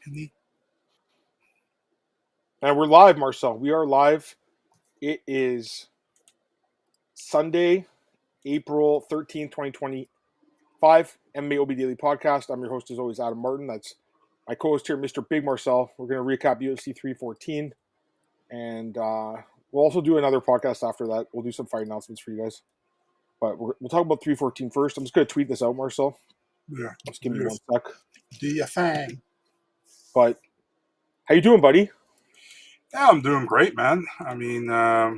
And we're live, Marcel. We are live. It is Sunday, April 13th, 2025. MMAOB Daily Podcast. I'm your host, as always, Adam Martin. That's my co-host here, Mr. Big Marcel. We're going to recap UFC 314. And we'll also do another podcast after that. We'll do some fight announcements for you guys. But we'll talk about 314 first. I'm just going to tweet this out, Marcel. Yeah. Just give me one sec. Do your thing. But how you doing, buddy? Yeah, I'm doing great, man. I mean,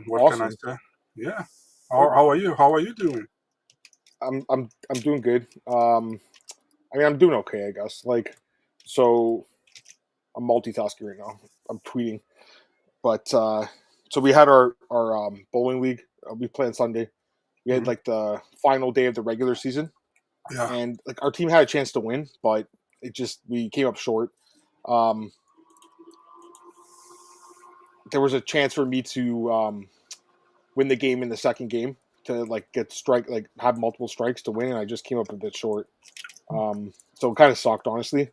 what Awesome. can I say? Yeah. How are you? How are you doing? I'm doing good. I mean, I'm doing okay, I guess. So I'm multitasking right now. I'm tweeting. But so we had our bowling league. We played on Sunday. We had the final day of the regular season. Yeah. And our team had a chance to win, but we came up short. There was a chance for me to win the game in the second game to have multiple strikes to win, and I just came up a bit short. So it kind of sucked, honestly.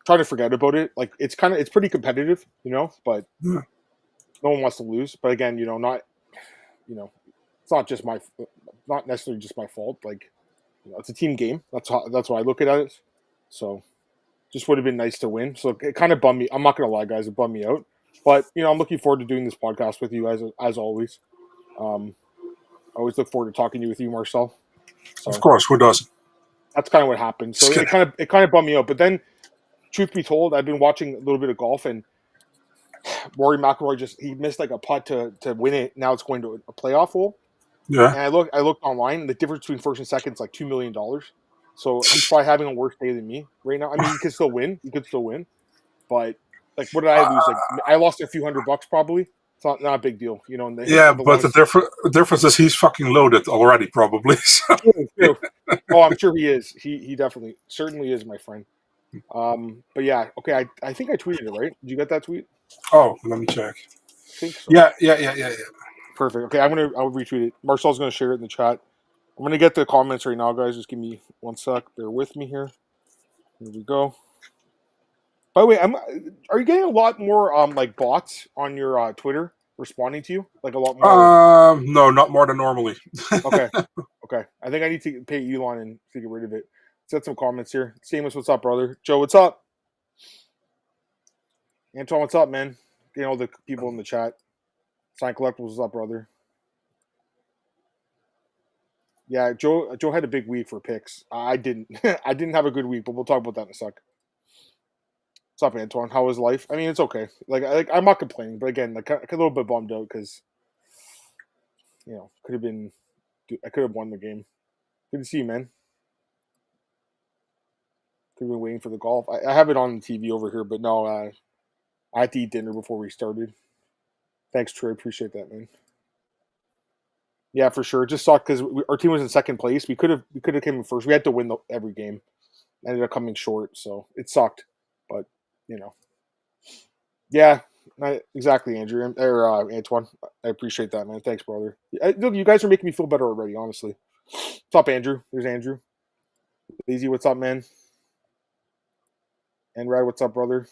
Trying to forget about it. It's pretty competitive, but Yeah. no one wants to lose. But again, it's not necessarily just my fault. It's a team game. That's why I look at it. So just would have been nice to win. So it kind of bummed me. I'm not gonna lie, guys, it bummed me out. But I'm looking forward to doing this podcast with you guys as always. I always look forward to talking with you, Marcel. So Of course, who doesn't? that's kind of what happened. So it kind of bummed me out. But then, truth be told, I've been watching a little bit of golf, and Rory McIlroy he missed a putt to win it. Now it's going to a playoff hole. Yeah. And I looked online. The difference between first and second is $2 million. So he's probably having a worse day than me right now. I mean, he could still win. But what did I lose? I lost a few $100 probably. It's not a big deal, But the difference is he's fucking loaded already, probably. So. True. Oh, I'm sure he is. He definitely certainly is, my friend. But yeah, okay. I think I tweeted it, right? Did you get that tweet? Oh, let me check. I think so. Yeah. Perfect. Okay, I'll retweet it. Marcel's gonna share it in the chat. I'm gonna get the comments right now, guys. Just give me one sec. Bear with me here. Here we go. By the way, are you getting a lot more bots on your Twitter responding to you? A lot more? No, not more than normally. Okay. I think I need to pay Elon and to get rid of it. Let's get some comments here. Seamus, what's up, brother? Joe, what's up? Antoine, what's up, man? Getting all the people in the chat. Sign Collectibles, what's up, brother? Yeah, Joe had a big week for picks. I didn't. I didn't have a good week, but we'll talk about that in a sec. What's up, Antoine? How is life? I mean, it's okay. I'm not complaining, but again, a little bit bummed out because, could have been. I could have won the game. Good to see you, man. Could have been waiting for the golf. I have it on the TV over here, but no, I had to eat dinner before we started. Thanks, Troy. Appreciate that, man. Yeah, for sure. It just sucked because our team was in second place. We could have came in first. We had to win every game. Ended up coming short, so it sucked. But yeah, exactly, Andrew or Antoine. I appreciate that, man. Thanks, brother. Look, you guys are making me feel better already. Honestly. What's up, Andrew? There's Andrew. Lazy, what's up, man? And Rad, what's up, brother?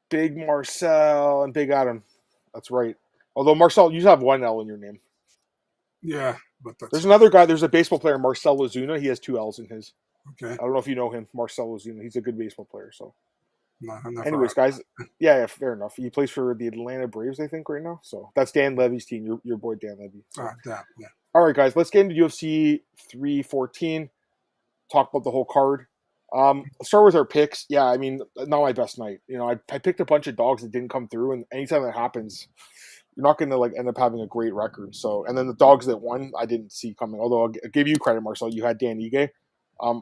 Big Marcel and Big Adam. That's right. Although, Marcel, you have one L in your name. Yeah, but there's another guy. There's a baseball player, Marcell Ozuna. He has 2 L's in his. Okay. I don't know if you know him, Marcell Ozuna. He's a good baseball player. So, anyways, guys, yeah, fair enough. He plays for the Atlanta Braves, I think, right now. So that's Dan Levy's team. Your boy Dan Levy. So. Yeah. All right, guys, let's get into UFC 314. Talk about the whole card. Let's start with our picks. Yeah, I mean, not my best night. I picked a bunch of dogs that didn't come through, and anytime that happens, you're not going to end up having a great record. So, and then the dogs that won, I didn't see coming. Although I'll give you credit, Marcel. You had Dan Ige.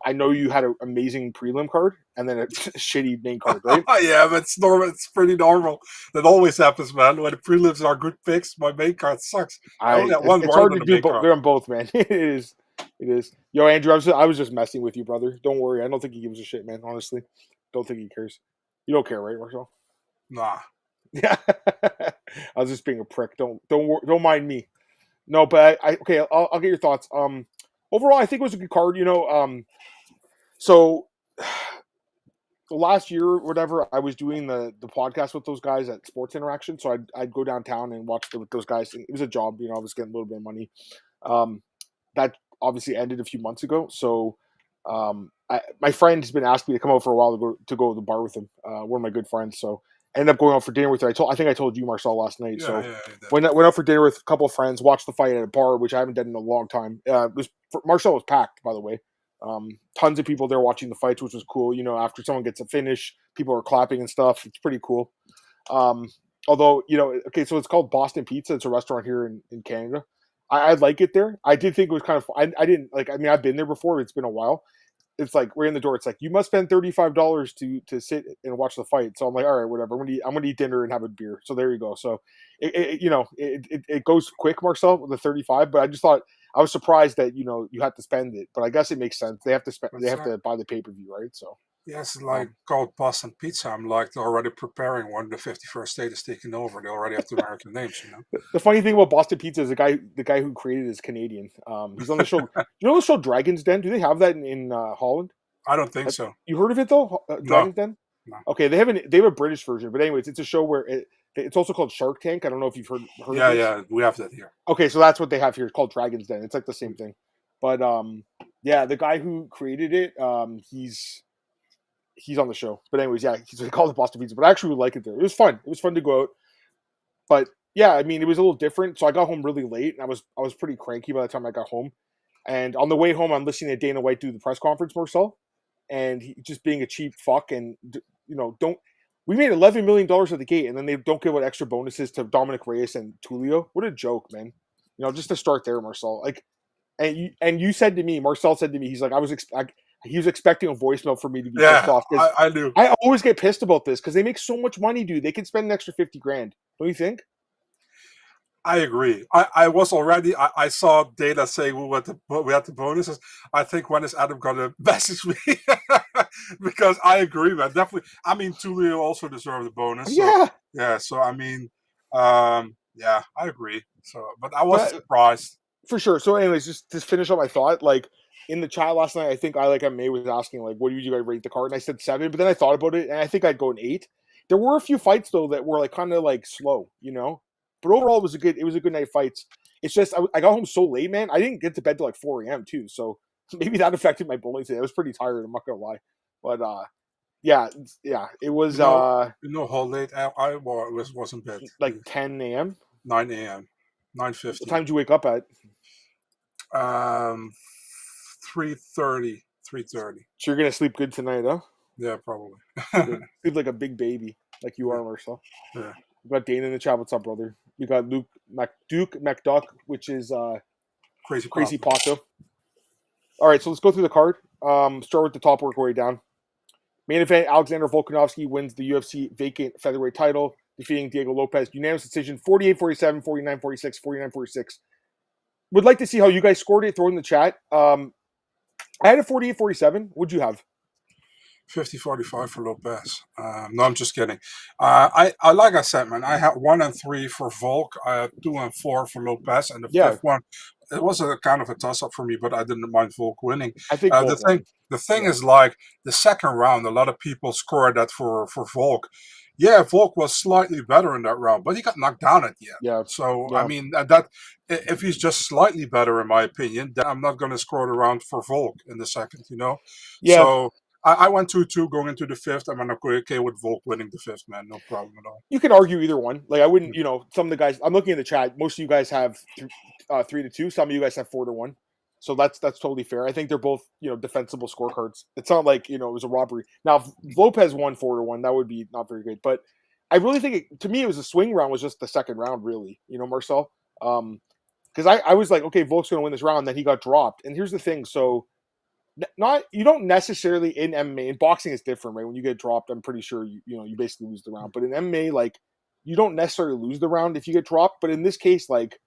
I know you had an amazing prelim card and then a shitty main card, right? Yeah, but it's normal. It's pretty normal. That always happens, man. When the prelims are good picks, my main card sucks. It's hard to do them both, man. It is. Yo, Andrew, I was just messing with you, brother. Don't worry. I don't think he gives a shit, man. Honestly, don't think he cares. You don't care, right, Marcel? Nah. Yeah, I was just being a prick. Don't mind me. No, but okay. I'll get your thoughts. Overall, I think it was a good card. So last year or whatever, I was doing the podcast with those guys at Sports Interaction. So I'd go downtown and watch with those guys. It was a job, I was getting a little bit of money. That obviously ended a few months ago. So my friend has been asking me to come out for a while to go to the bar with him. One of my good friends. So I ended up going out for dinner with her. I think I told you, Marcel, last night. Yeah, so yeah, went out for dinner with a couple of friends, watched the fight at a bar, which I haven't done in a long time. Marcel was packed, by the way. Tons of people there watching the fights, which was cool. After someone gets a finish, people are clapping and stuff. It's pretty cool. Although, okay, so it's called Boston Pizza. It's a restaurant here in Canada. I like it there. I did think it was kind of. I didn't like. I mean, I've been there before. It's been a while. It's like we're in the door. It's like you must spend $35 to sit and watch the fight. So I'm like, all right, whatever. I'm gonna eat dinner and have a beer. So there you go. So it goes quick, Marcel, with the 35. But I just thought I was surprised that you had to spend it. But I guess it makes sense. They have to spend. They have to buy the pay-per-view, right? So. Yes, like called Boston Pizza. I'm like already preparing when the 51st state is taking over. They already have the American names, The funny thing about Boston Pizza is the guy who created it is Canadian. He's on the show. You know the show Dragon's Den? Do they have that in Holland? I don't think so. You heard of it though? Dragon's Den? No. Okay, they have a British version, but anyways, it's a show where it's also called Shark Tank. I don't know if you've heard of it. Yeah, we have that here. Okay, so that's what they have here. It's called Dragon's Den. It's like the same thing. But yeah, the guy who created it, he's on the show. But anyways, yeah, they call it Boston Pizza. But I actually would like it there. It was fun. It was fun to go out. But yeah, I mean, it was a little different. So I got home really late, and I was pretty cranky by the time I got home. And on the way home, I'm listening to Dana White do the press conference, Marcel, and he just being a cheap fuck, and don't. We made $11 million at the gate, and then they don't give out extra bonuses to Dominic Reyes and Tulio. What a joke, man! Just to start there, Marcel. Like, and you said to me, Marcel said to me, he's like, he was expecting a voicemail for me to be pissed off. I knew. I always get pissed about this because they make so much money, dude. They could spend an extra $50,000. Don't you think? I agree. I was already. I saw data saying we had the bonuses. I think when is Adam gonna message me? Because I agree, man. Definitely. I mean, Tulio also deserved the bonus. So, Yeah. Yeah. So I mean, yeah, I agree. So, but I was surprised for sure. So, anyways, just to finish up my thought, like in the chat last night, I think May was asking like, "What do you guys rate the card?" And I said 7, but then I thought about it, and I think I'd go an 8. There were a few fights though that were like kind of like slow, But overall, it was a good night of fights. It's just I got home so late, man. I didn't get to bed till like 4 a.m. too, so maybe that affected my bowling today. I was pretty tired. I'm not gonna lie, but yeah, it was. How late I was in bed? Like 10 a.m. 9 a.m. 9:50. What time did you wake up at? 3:30. 3:30. So you're gonna sleep good tonight, huh? Yeah, probably. Sleep like a big baby, like you are, Marcel. Yeah. We got Dana in the chat. What's up, brother? We got Duke McDuck, which is Crazy Pato. All right, so let's go through the card. Start with the top, work our way down. Main event: Alexander Volkanovski wins the UFC vacant featherweight title, defeating Diego Lopes. Unanimous decision: 48-47, 49-46, 49-46. Would like to see how you guys scored it. Throw it in the chat. I had a 48-47. What'd you have? 50-45 for Lopes. No, I'm just kidding. I like I said, man, I had 1 and 3 for Volk. I had 2 and 4 for Lopes, and the fifth one, it was a kind of a toss-up for me, but I didn't mind Volk winning. I think the thing is, like, the second round, a lot of people scored that for Volk. Yeah, Volk was slightly better in that round, but he got knocked down at the end. Yeah. So, I mean, that if he's just slightly better, in my opinion, then I'm not going to score the round for Volk in the second, Yeah. So I went 2-2 going into the fifth. I'm okay with Volk winning the fifth, man. No problem at all. You can argue either one. Like, I wouldn't, some of the guys, I'm looking at the chat. Most of you guys have 3-2. Some of you guys have 4-1. So that's totally fair. I think they're both, defensible scorecards. It's not like, it was a robbery. Now, if Lopes won 4-1, that would be not very good. But I really think, to me, it was a swing round was just the second round, really, Marcel. Because I was like, okay, Volk's going to win this round. Then he got dropped. And here's the thing. So, you don't necessarily in MMA, in boxing it's different, right? When you get dropped, I'm pretty sure you basically lose the round. But in MMA, like, you don't necessarily lose the round if you get dropped. But in this case, like,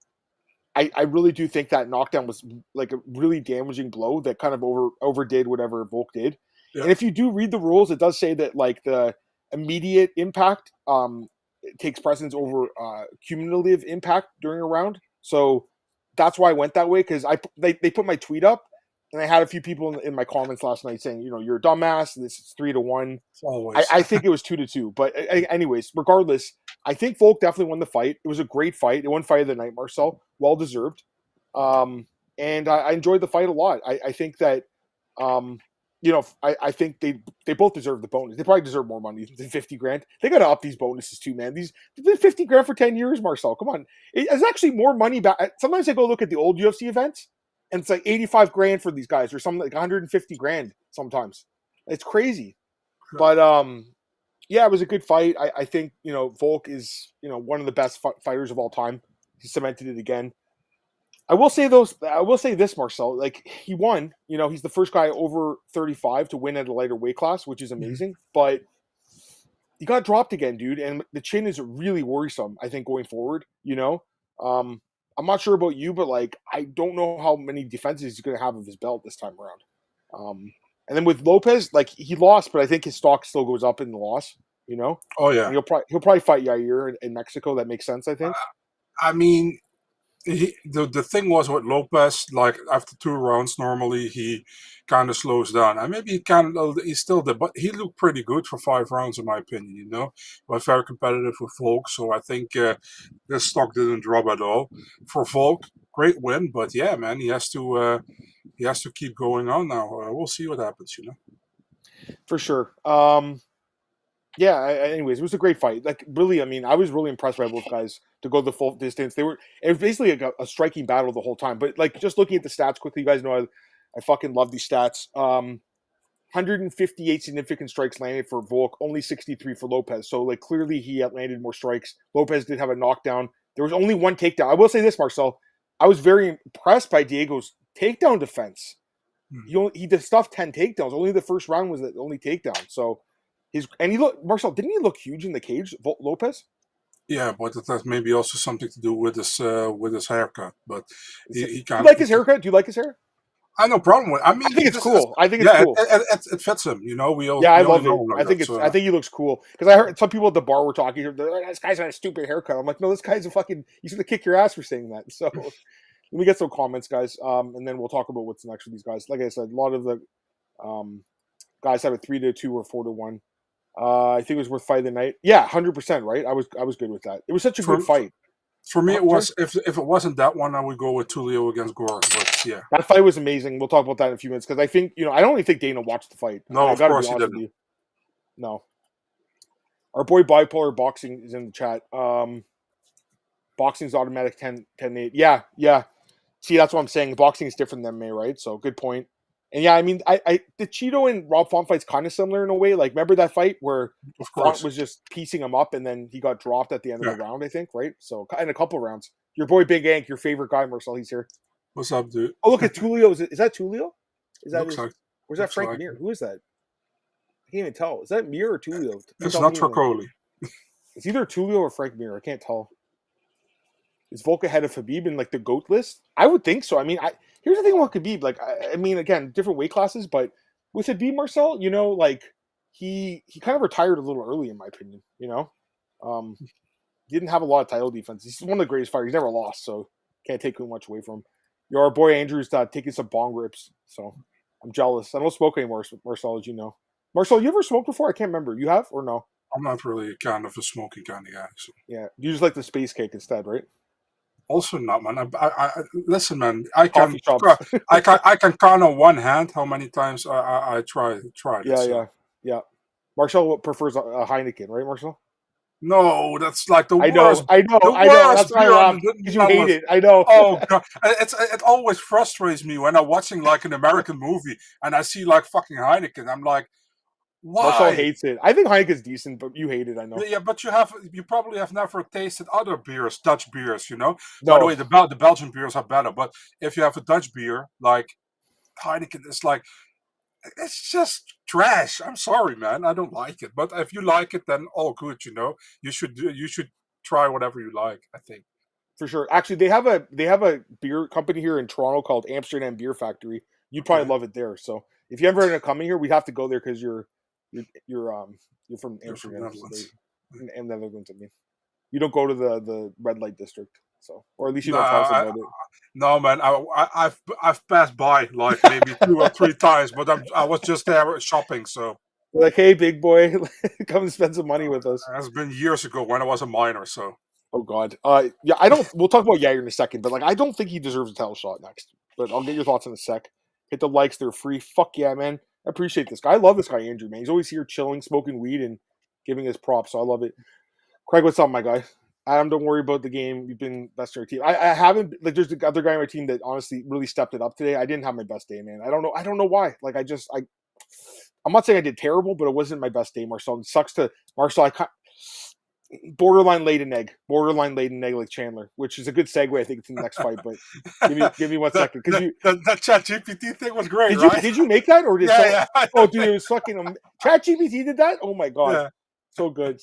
I really do think that knockdown was like a really damaging blow that kind of overdid whatever Volk did. Yeah. And if you do read the rules, it does say that like the immediate impact takes precedence over cumulative impact during a round. So that's why I went that way, because they put my tweet up. and I had a few people in my comments last night saying, you're a dumbass. This is 3-1. Always. I think it was 2-2. But anyways, regardless, I think Volk definitely won the fight. It was a great fight. It won fight of the night, Marcel. Well deserved. And I enjoyed the fight a lot. I think that, I think they both deserve the bonus. They probably deserve more money than 50 grand. They got to up these bonuses too, man. They've been 50 grand for 10 years, Marcel. Come on. It's actually more money back. Sometimes I go look at the old UFC events, and it's like 85 grand for these guys, or something like 150 grand sometimes. It's crazy. But yeah, it was a good fight. I think Volk is one of the best fighters of all time. He cemented it again. I will say this, Marcel. Like, he won. He's the first guy over 35 to win at a lighter weight class, which is amazing. Mm-hmm. But he got dropped again, dude, and the chin is really worrisome. I think going forward. I'm not sure about you, but like, I don't know how many defenses he's going to have of his belt this time around. And then with Lopes, like, he lost, but I think his stock still goes up in the loss. Oh yeah, and he'll probably fight Yair in Mexico. That makes sense, I think. I mean, the thing was with Lopes, like after 2 rounds, normally he kind of slows down, and maybe he still did, but he looked pretty good for 5 rounds, in my opinion. Was very competitive with Volk, so I think this stock didn't drop at all for Volk. Great win, but yeah, man, he has to keep going on now. We'll see what happens. For sure. Yeah. Anyways, it was a great fight. Like, really, I mean, I was really impressed by both guys to go the full distance. It was basically a striking battle the whole time. But like, just looking at the stats quickly, you guys know I fucking love these stats. 158 significant strikes landed for Volk, only 63 for Lopes. So like, clearly he landed more strikes. Lopes did have a knockdown. There was only 1 takedown. I will say this, Marcel. I was very impressed by Diego's takedown defense. He did stuff 10 takedowns. Only the first round was the only takedown. So Marcel, didn't he look huge in the cage, Lopes? Yeah, but it has maybe also something to do with his haircut. But he kind of. You like his haircut? Do you like his hair? I have no problem with it. I mean, I think it's cool. I think it's cool. It fits him. I love it. I think he looks cool. Because I heard some people at the bar were talking. They're like, this guy's got a stupid haircut. I'm like, no, this guy's he's gonna kick your ass for saying that. So let me get some comments, guys, and then we'll talk about what's next for these guys. Like I said, a lot of the guys have a 3-2 or 4-1. I think it was worth fight of the night. Yeah, 100%. Right. I was good with that. It was such a good fight. For me, it was. If it wasn't that one, I would go with Tulio against Gore. But yeah, that fight was amazing. We'll talk about that in a few minutes because I think I don't even think Dana watched the fight. No, of course he didn't. No. Our boy Bipolar Boxing is in the chat. Boxing's automatic 10-8. Yeah. See, that's what I'm saying. Boxing is different than MMA, right? So good point. And yeah, I mean, the Cheeto and Rob Font fight's kind of similar in a way. Like, remember that fight where Font was just piecing him up and then he got dropped at the end of the round, I think, right? So, in a couple rounds. Your boy Big Ank, your favorite guy, Marcel, he's here. What's up, dude? Oh, look at Tulio. Is that Tulio? Is that or is that Frank Mir? Who is that? I can't even tell. Is that Mir or Tulio? It's not Tricoli. It's either Tulio or Frank Mir. I can't tell. Is Volk ahead of Khabib in like the GOAT list? I would think so. I mean, here's the thing about Khabib. Like, I mean, again, different weight classes, but with Khabib, Marcel, like he kind of retired a little early, in my opinion. Didn't have a lot of title defense. He's one of the greatest fighters. He's never lost, so can't take too much away from him. Our boy Andrew's taking some bong rips, so I'm jealous. I don't smoke anymore, Marcel, as you know. Marcel, you ever smoked before? I can't remember. You have or no? I'm not really kind of a smoking kind of guy. So. Yeah, you just like the space cake instead, right? Also not, man. I listen, man. I can count on one hand how many times I tried it. Yeah. Marcel prefers a Heineken, right, Marcel? No, that's like the worst. I know. That's why I laughed because you hate it. I know. Oh god, it always frustrates me when I'm watching like an American movie and I see like fucking Heineken. I'm like, why? Marcel hates it. I think Heineken's decent, but you hate it. I know. Yeah, but you probably have never tasted other beers, Dutch beers. No. By the way, the Belgian beers are better. But if you have a Dutch beer like Heineken, it's just trash. I'm sorry, man. I don't like it. But if you like it, then all good. You should try whatever you like. I think for sure. Actually, they have a beer company here in Toronto called Amsterdam Beer Factory. You'd probably love it there. So if you ever end up coming here, we'd have to go there because you're from Amsterdam and Netherlands. I mean, you don't go to the red light district. So, or at least you don't talk Nah, about it. no, man. I've passed by like maybe 2 or 3 times, but I was just there shopping. So Like, hey, big boy, come and spend some money with us. it's been years ago when I was a minor. So Oh God. Yeah, I don't. We'll talk about Yair in a second, but like, I don't think he deserves a title shot next. But I'll get your thoughts in a sec. Hit the likes; they're free. Fuck yeah, man. I appreciate this guy. I love this guy, Andrew. Man, he's always here chilling, smoking weed, and giving us props. So I love it. Craig, what's up, my guy? Adam, don't worry about the game. You've been best of our team. I haven't like. There's the other guy on my team that honestly really stepped it up today. I didn't have my best day, man. I don't know. I don't know why. Like, I'm not saying I did terrible, but it wasn't my best day, Marcel. It sucks to Marcel. Borderline laid an egg like Chandler, which is a good segue, I think, to the next fight. But give me 1 second, because that Chat GPT thing was great. Did you make that, or did yeah. Oh, dude, it was fucking Chat GPT did that. Oh my God, Yeah. so good.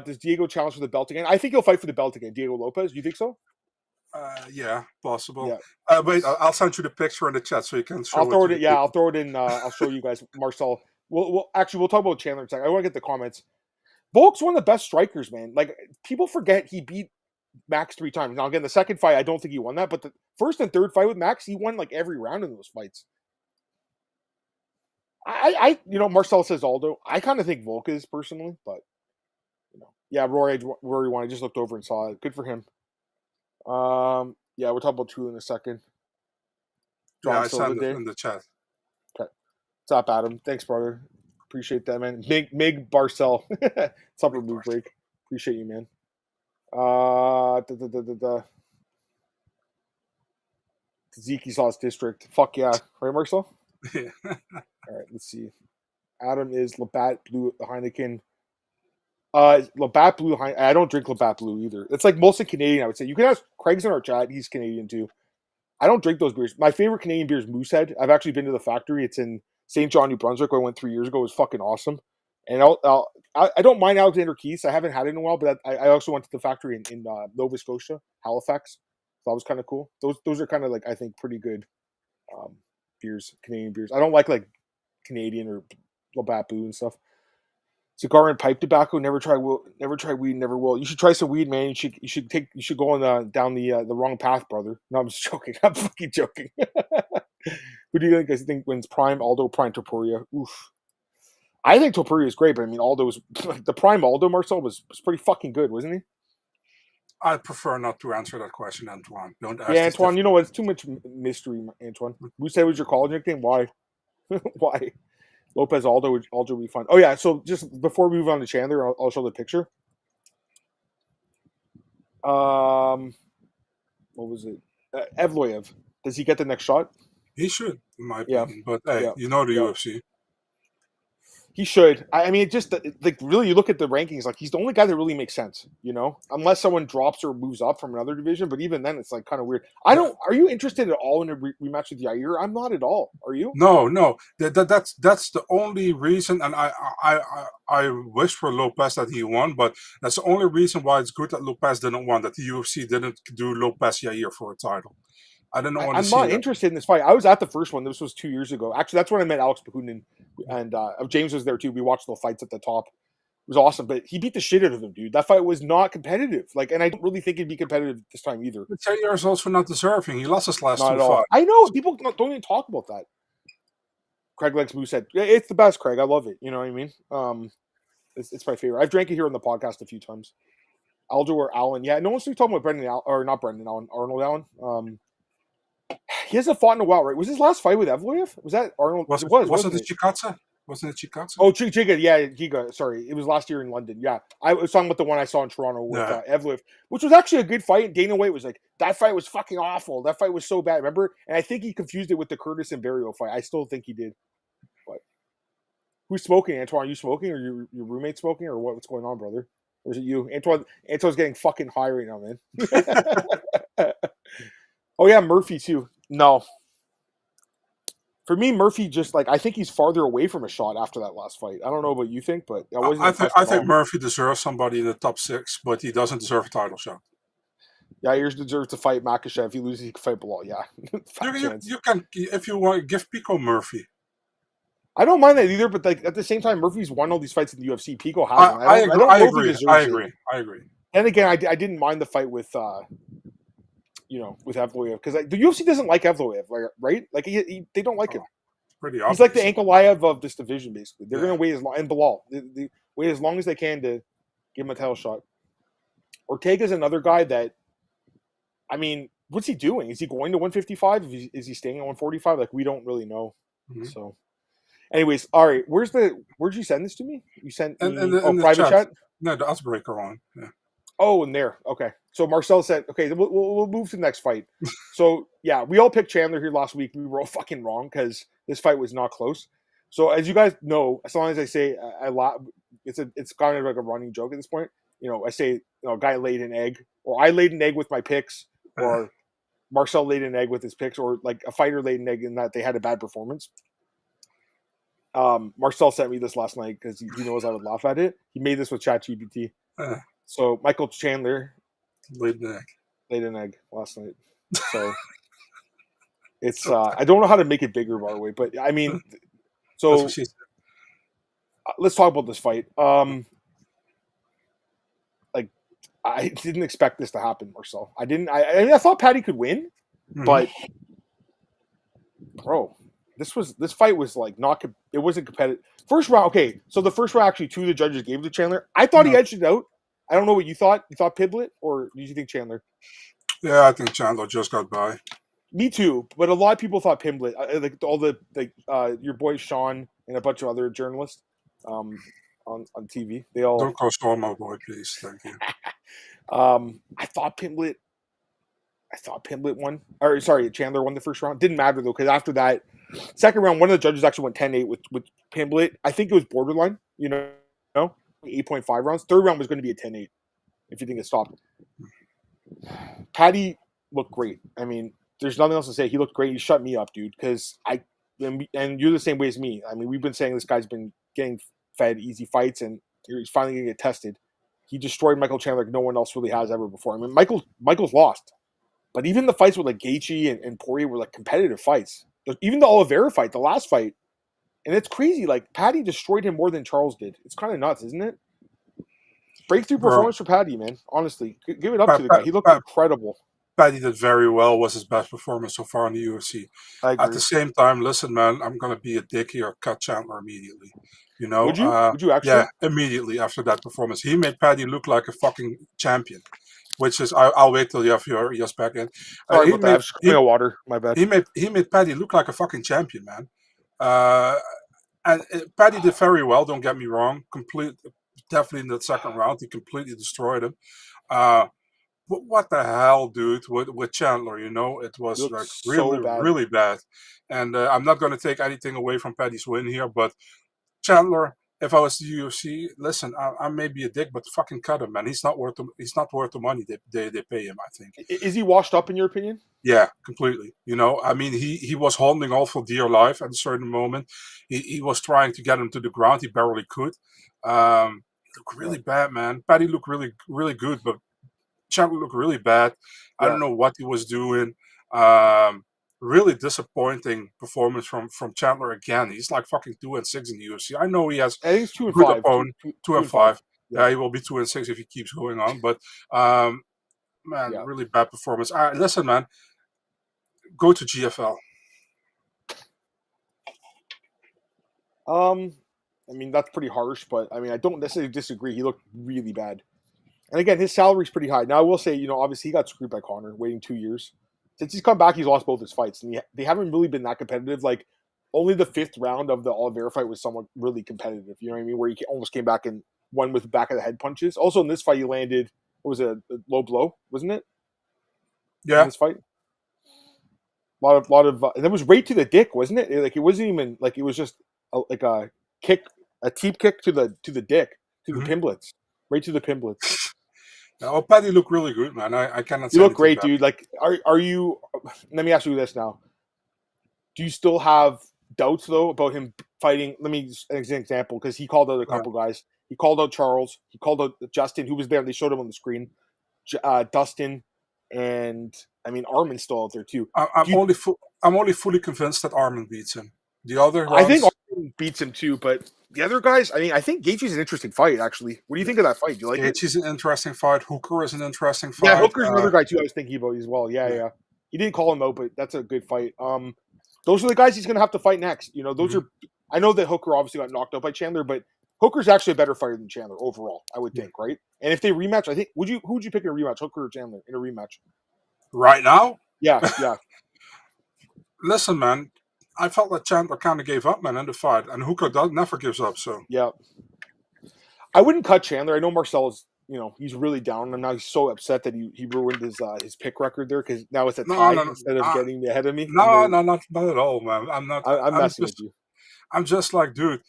Does Diego challenge for the belt again? I think he'll fight for the belt again. Diego Lopes, you think so? Yeah, possible. Yeah. Wait, I'll send you the picture in the chat so you can show I'll throw it. it. Yeah, I'll throw it in. I'll show you guys, Marcel. We'll talk about Chandler in a second. I want to get the comments. Volk's one of the best strikers, man. Like, people forget he beat Max 3 times. Now, again, the second fight, I don't think he won that, but the first and third fight with Max, he won like every round in those fights. Marcel says Aldo. I kind of think Volk is personally, but yeah, Rory won. I just looked over and saw it. Good for him. Yeah, we'll talk about Tula in a second. Yeah, I sent it in the chat. Okay. What's up, Adam? Thanks, brother. Appreciate that, man. Mig Barcel. Supper move break. Appreciate you, man. Tzatziki sauce district. Fuck yeah. Right, Marcel? Yeah. All right, let's see. Adam is Labatt Blue Heineken. Labatt Blue Heineken. I don't drink Labatt Blue either. It's like mostly Canadian, I would say. You can ask Craig's in our chat. He's Canadian too. I don't drink those beers. My favorite Canadian beer is Moosehead. I've actually been to the factory. It's in St. John, New Brunswick. I went 3 years ago. It was fucking awesome. And I don't mind Alexander Keith's. I haven't had it in a while, but I also went to the factory in Nova Scotia, Halifax. So that was kind of cool. Those are kind of like, I think, pretty good beers, Canadian beers. I don't like Canadian or Labatt Blue and stuff. Cigar and pipe tobacco. Never try weed. Never will. You should try some weed, man. You should go on down the wrong path, brother. No, I'm just joking. I'm fucking joking. Who do you think? I think wins Prime Aldo, Prime Topuria. Oof. I think Topuria is great, but I mean Aldo was the Prime Aldo. Marcel was pretty fucking good, wasn't he? I prefer not to answer that question, Antoine. Don't ask. Yeah, Antoine. You know what? It's too much mystery, Antoine. Who said was your college nickname? Why? Why? Lopez Aldo would be fun. Oh yeah, so just before we move on to Chandler, I'll show the picture. What was it? Evloev. Does he get the next shot? He should, in my opinion. But hey, the UFC. He should. I mean, it just like really, you look at the rankings, like he's the only guy that really makes sense, unless someone drops or moves up from another division. But even then, it's like kind of weird. Are you interested at all in a rematch with Yair? I'm not at all. Are you? No. That's the only reason, and I wish for Lopes that he won, but that's the only reason why it's good that Lopes didn't win. That the UFC didn't do Lopes Yair for a title. I don't know. I'm not interested in this fight. I was at the first one. This was 2 years ago. Actually, that's when I met Alex Bakunin, and James was there too. We watched the fights at the top. It was awesome, but he beat the shit out of him, dude. That fight was not competitive. And I don't really think it'd be competitive this time either. But Yair is also not deserving. He lost his last 2 fights. I know. People don't even talk about that. Craig likes Moosehead. It's the best, Craig. I love it. You know what I mean? It's my favorite. I've drank it here on the podcast a few times. Aldo or Allen. Yeah, no one's talking about Brendan Allen, or not Brendan Allen, Arnold Allen. He hasn't fought in a while, right? Was his last fight with Evloev? Was that Arnold? Wasn't it Chikadze? Wasn't it Chikadze? Oh, Giga. Yeah, Giga. Sorry. It was last year in London. Yeah. I was talking about the one I saw in Toronto with Evloev, which was actually a good fight. Dana White was like, that fight was fucking awful. That fight was so bad. Remember? And I think he confused it with the Curtis and Barrio fight. I still think he did. But who's smoking, Antoine? Are you smoking, or your roommate smoking, or what's going on, brother? Or is it you? Antoine's getting fucking high right now, man. Oh, yeah, Murphy, too. No. For me, Murphy just I think he's farther away from a shot after that last fight. I don't know what you think, but I think Murphy deserves somebody in the top 6, but he doesn't deserve a title shot. Yeah, he deserves to fight Makhachev. If he loses, he can fight Bilal. Yeah, you can, if you want, give Pico Murphy. I don't mind that either, but at the same time, Murphy's won all these fights in the UFC. Pico hasn't. I agree. And again, I didn't mind the fight with with Evloev because the UFC doesn't like Evloev, right? Like they don't like him. Pretty He's like the obvious. Ankalaev of this division, basically. They're Yeah. going to wait as long, and Bilal, they wait as long as they can to give him a title shot. Ortega's another guy that, I mean, what's he doing? Is he going to 155? Is he staying at 145? Like, we don't really know. Mm-hmm. So, anyways, all right. Where'd you send this to me? You sent me in the private chat? No, the Icebreaker one. Yeah. Oh, in there. Okay. So Marcel said, okay, we'll move to the next fight. So, yeah, we all picked Chandler here last week. We were all fucking wrong because this fight was not close. So, as you guys know, as long as I say a lot, it's kind of like a running joke at this point. I say, a guy laid an egg, or I laid an egg with my picks, or Marcel laid an egg with his picks, or like a fighter laid an egg in that they had a bad performance. Marcel sent me this last night because he knows I would laugh at it. He made this with ChatGPT. So Michael Chandler laid an egg last night. So it's I don't know how to make it bigger, by the way, but I mean, so let's talk about this fight. Like, I didn't expect this to happen, Marcel. I didn't. I thought Paddy could win, but bro, this fight was like not. It wasn't competitive. First round, okay. So the first round, actually, two of the judges gave it to Chandler. I thought he edged it out. I don't know what you thought. You thought Pimblett, or did you think Chandler? Yeah, I think Chandler just got by. Me too, but a lot of people thought Pimblett. Like all the your boy Sean and a bunch of other journalists on TV. They all don't call Sean my boy, please. Thank you. I thought Pimblett won. Or sorry, Chandler won the first round. Didn't matter though, because after that second round, one of the judges actually went 10-8 with Pimblett. I think it was borderline. 8.5 rounds. Third round was going to be a 10-8 if you think it stopped. Paddy looked great. I mean, there's nothing else to say. He looked great. He shut me up, dude, because and you're the same way as me. I mean, we've been saying this guy's been getting fed easy fights, and he's finally going to get tested. He destroyed Michael Chandler like no one else really has ever before. I mean, Michael's lost. But even the fights with like Gaethje and Poirier were like competitive fights. Even the Oliveira fight, the last fight, and it's crazy. Like Paddy destroyed him more than Charles did. It's kind of nuts, isn't it? Breakthrough performance for Paddy, man. Honestly, give it up to the guy. He looked incredible. Paddy did very well. Was his best performance so far in the UFC. At the same time, listen, man, I'm gonna be a dick here. Cut Chandler immediately. Would you? Would you actually? Yeah, immediately after that performance, he made Paddy look like a fucking champion. Which is, I'll wait till you have your ears back in. Sorry about that. I'm just cleaning water. My bad. He made Paddy look like a fucking champion, man. And Paddy did very well. Don't get me wrong. Definitely in the second round, he completely destroyed him. But what the hell, dude? With Chandler, it was like really, really bad. And I'm not going to take anything away from Paddy's win here, but Chandler, if I was the UFC, listen, I may be a dick, but fucking cut him, man. He's not worth the money they pay him, I think. Is he washed up in your opinion? Yeah, completely. I mean, he was holding on for dear life at a certain moment. He was trying to get him to the ground. He barely could. He looked really bad, man. Paddy looked really, really good, but Chandler looked really bad. I don't know what he was doing. Really disappointing performance from Chandler again. He's like fucking 2-6 in the UFC. I know he has. I think it's 2-5. Opponent, 2-5. Yeah, he will be 2-6 if he keeps going on. But really bad performance. Listen, man, go to GFL. I mean, that's pretty harsh, but I mean, I don't necessarily disagree. He looked really bad. And again, his salary's pretty high. Now, I will say, obviously he got screwed by Conor, waiting 2 years. Since he's come back, he's lost both his fights. And they haven't really been that competitive. Like, only the 5th round of the Oliveira fight was somewhat really competitive. You know what I mean? Where he almost came back and won with back of the head punches. Also, in this fight, he landed, what was it, a low blow, wasn't it? Yeah. In this fight? A lot of and it was right to the dick, wasn't it? Like, it wasn't even, like, it was just a kick, a teep kick to the dick, to the Pimbletts. Right to the Pimbletts. Oh, Paddy looked really good, man. I cannot say you look great, dude. Like, are you? Let me ask you this now. Do you still have doubts though about him fighting? Let me as an example, because he called out a couple guys. He called out Charles. He called out Justin, who was there. They showed him on the screen. Dustin, and I mean Armin's still out there too. I'm only fully convinced that Armin beats him. The other, I think beats him too. But the other guys, I mean, I think Gaethje's an interesting fight. Actually, what do you think of that fight? Do you like it? Gaethje's an interesting fight. Hooker is an interesting fight. Yeah, Hooker's another guy too. I was thinking about as well. Yeah. He didn't call him out, but that's a good fight. Those are the guys he's going to have to fight next. You know, those are. I know that Hooker obviously got knocked out by Chandler, but Hooker's actually a better fighter than Chandler overall. I would think, right? And if they rematch, I think who would you pick in a rematch, Hooker or Chandler in a rematch? Right now? Yeah. Listen, man, I felt that Chandler kind of gave up, man, in the fight, and Hooker never gives up. So yeah, I wouldn't cut Chandler. I know Marcel's. You know, he's really down, and now he's so upset that he ruined his pick record there because now it's a tie instead of getting ahead of me. No, not at all, man. I'm not. I'm messing with you. I'm just like, dude,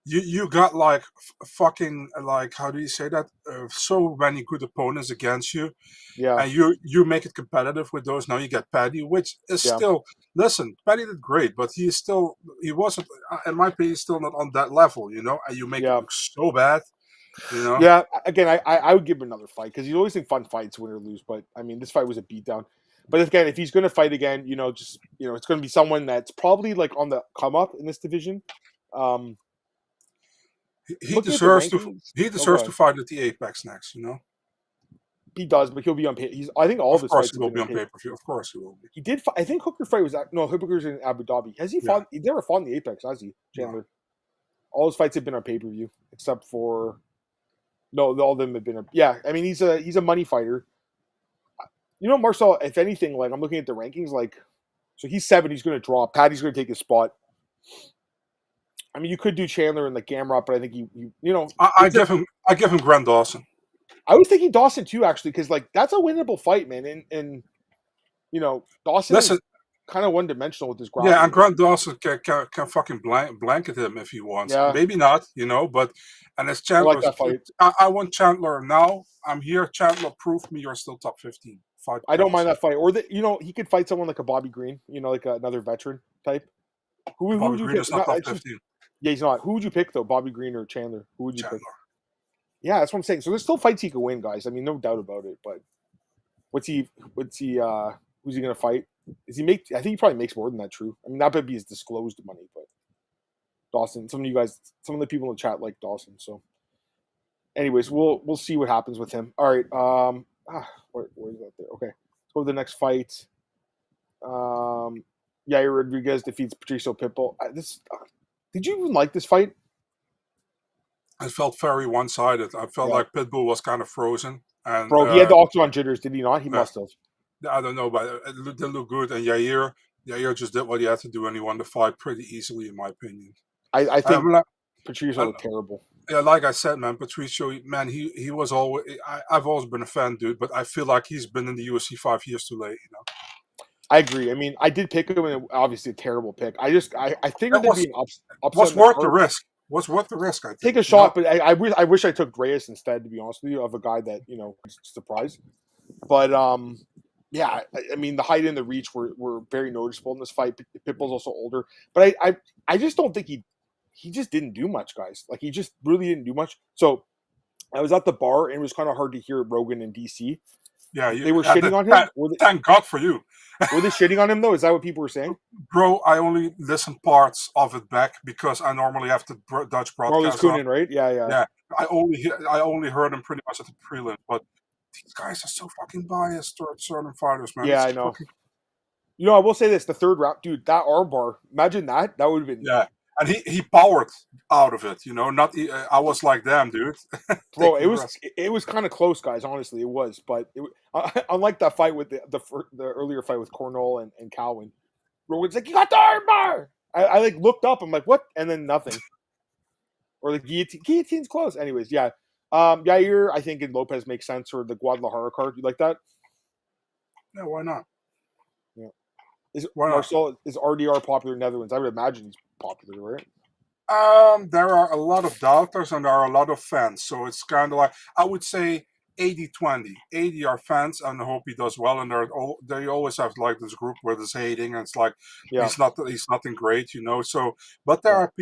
you got like fucking like, how do you say that? So many good opponents against you, and you make it competitive with those. Now you get Paddy, which is still, listen, Paddy did great, but he wasn't, in my opinion, still not on that level, you know. And you make it look so bad. You know? Yeah, again, I would give him another fight because you always think fun fights win or lose, but I mean this fight was a beatdown. But again, if he's going to fight again, you know, it's going to be someone that's probably like on the come up in this division. He deserves to fight at the Apex next. You know, he does, but he'll be on. I think all of his fights he will be on pay-per-view. Of course, he will be. He did. I think Hooker fight was Hooker's in Abu Dhabi. Has he fought? He never fought in the Apex, has he, Chandler? No. All his fights have been on pay-per-view, except for. No, all of them have been. Yeah, I mean he's a money fighter. You know, Marcel. If anything, like I'm looking at the rankings, like so he's 7. He's going to drop. Paddy's going to take his spot. I mean, you could do Chandler and the Gamrot, but I think you know. I give him Grant Dawson. I was thinking Dawson too, actually, because like that's a winnable fight, man. And you know, Dawson is kind of one dimensional with his ground. Yeah, and Grant Dawson can fucking blanket him if he wants. Yeah. Maybe not, you know, but and it's Chandler. I like that fight. I want Chandler now. I'm here. Chandler, prove me you're still top 15. I don't mind that fight. Or he could fight someone like a Bobby Green, you know, like another veteran type. Who would you pick? Not top 15. Yeah, he's not. Who would you pick though, Bobby Green or Chandler? Who would you pick? Yeah, that's what I'm saying. So there's still fights he could win, guys. I mean, no doubt about it. But who's he gonna fight? I think he probably makes more than that, true. I mean, that would be his disclosed money, but Dawson, some of the people in the chat like Dawson. So anyways, we'll see what happens with him. All right. Where is that there? Okay. Let's go to the next fight. Yair Rodriguez defeats Patricio Pitbull. Did you even like this fight? It felt very one-sided. I felt like Pitbull was kind of frozen. And he had the octagon jitters, did he not? He must have. I don't know, but it didn't look good. And Yair just did what he had to do, and he won the fight pretty easily, in my opinion. I think Patricio was terrible. Yeah, like I said, man, Patricio, man, he was always. I've always been a fan, dude, but I feel like he's been in the UFC 5 years too late. You know. I agree. I mean, I did pick him, and obviously a terrible pick. I figured there'd be an upset. What's worth the risk? What's worth the risk? I think. Take a shot, but I wish I took Reyes instead. To be honest with you, of a guy that surprised. But yeah, I mean, the height and the reach were very noticeable in this fight. Pitbull's also older, but I just don't think he just didn't do much, guys. Like he just really didn't do much. So I was at the bar and it was kind of hard to hear Rogan in DC. Yeah, they were shitting on him. Thank God for you. Were they shitting on him though? Is that what people were saying? Bro, I only listen parts of it back because I normally have the Dutch broadcast. Kunin, right? Yeah. I only heard him pretty much at the prelim, but these guys are so fucking biased towards certain fighters, man. Yeah, I know. I will say this: the third round, dude, that armbar. Imagine that. That would have been. Yeah, and he powered out of it. Not. I was like, damn, dude. Bro, it was kind of close, guys. Honestly, it was. But unlike that fight with the earlier fight with Cornell and Cowan, Rogan's like, you got the armbar. I like looked up. I'm like, what? And then nothing. Or the guillotine's close. Anyways, yeah. Yair, I think in Lopes makes sense, or the Guadalajara card. You like that? Yeah, why not? Yeah. Is RDR popular in Netherlands? I would imagine he's popular, right? There are a lot of doubters and there are a lot of fans. So it's kind of like, I would say 80-20. 80 are fans and I hope he does well. And they always have like this group where there's hating and it's like, he's nothing great, So, but there are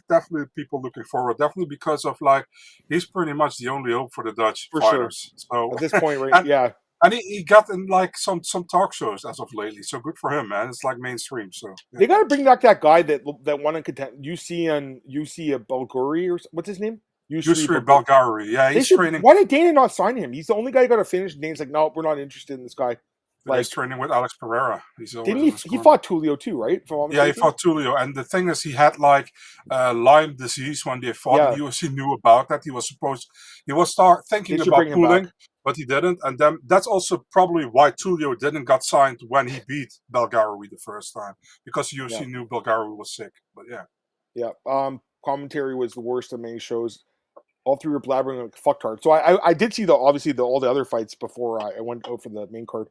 definitely people looking forward, definitely because of like, he's pretty much the only hope for the Dutch fighters. Sure. So at this point, right? And he got in like some talk shows as of lately. So good for him, man. It's like mainstream. So yeah. They got to bring back that guy that won a contest. UC Bulgari or what's his name? Yusri Belgari. Yeah, They he's should. training. Why did Dana not sign him? He's the only guy who got to finish. Dane's like, no, we're not interested in this guy. Like, he's training with Alex Pereira. He's always didn't he fought Tulio too, right? Yeah, he fought Tulio. And the thing is, he had like Lyme disease when they fought. Yeah. And the UFC knew about that. He was thinking about pulling, but he didn't. And then that's also probably why Tulio didn't got signed when he beat Belgari the first time, because the UFC knew Belgari was sick. But yeah. Yeah. Commentary was the worst of many shows. All three were blabbering like fucktard. So I did see all the other fights before I went out for the main card.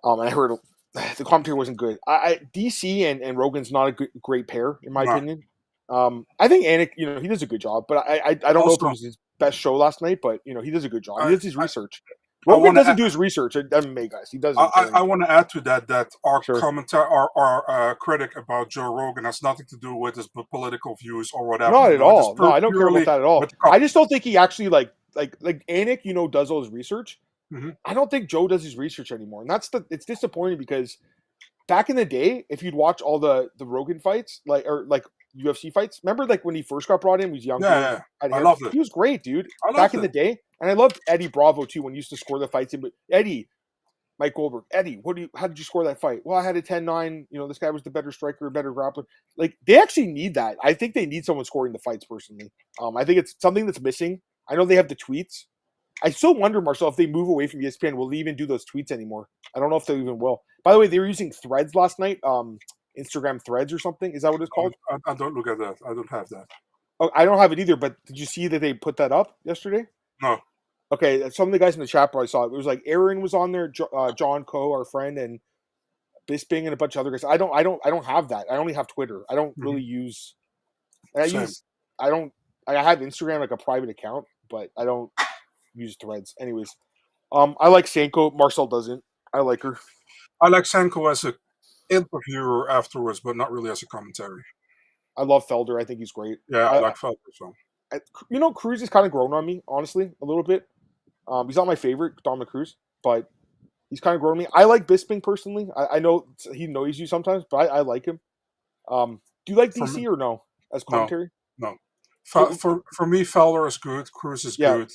And I heard the commentary wasn't good. DC and Rogan's not a great pair in my opinion. I think Anik, he does a good job, but I don't know if it was his best show last night. But he does a good job. He does his research. Rogan doesn't do his research. MMA guys, he doesn't. I want to add to that our commentary, our critic about Joe Rogan has nothing to do with his political views or whatever. Not at all. No, I don't care about that at all. I just don't think he actually like Anik, does all his research. Mm-hmm. I don't think Joe does his research anymore, and it's disappointing because back in the day, if you'd watch all the Rogan fights, like UFC fights, remember like when he first got brought in, he was young. Yeah. I loved it. He was great, dude. Back in the day, and I loved Eddie Bravo too when he used to score the fights. But Eddie, Mike Goldberg, Eddie, how did you score that fight? Well, I had a 10-9. This guy was the better striker, better grappler. Like they actually need that. I think they need someone scoring the fights personally. I think it's something that's missing. I know they have the tweets. I still wonder, Marcel, if they move away from ESPN, will they even do those tweets anymore? I don't know if they even will. By the way, they were using Threads last night, Instagram Threads or something. Is that what it's called? I don't look at that. I don't have that. Oh, I don't have it either, but did you see that they put that up yesterday? No. Okay, some of the guys in the chat probably saw it. It was like Aaron was on there, John Coe, our friend, and Bisping and a bunch of other guys. I don't have that. I only have Twitter. I don't really use. I have Instagram like a private account, but I don't use Threads. Anyways, I like Sanko. Marcel doesn't. I like her. I like Sanko as an interviewer afterwards, but not really as a commentary. I love Felder. I think he's great. Yeah, I like Felder. So. Cruz has kind of grown on me, honestly, a little bit. He's not my favorite, Dominic Cruz, but he's kind of grown on me. I like Bisping personally. I know he annoys you sometimes, but I like him. Do you like DC or no as commentary? No. For me, Felder is good. Cruz is good.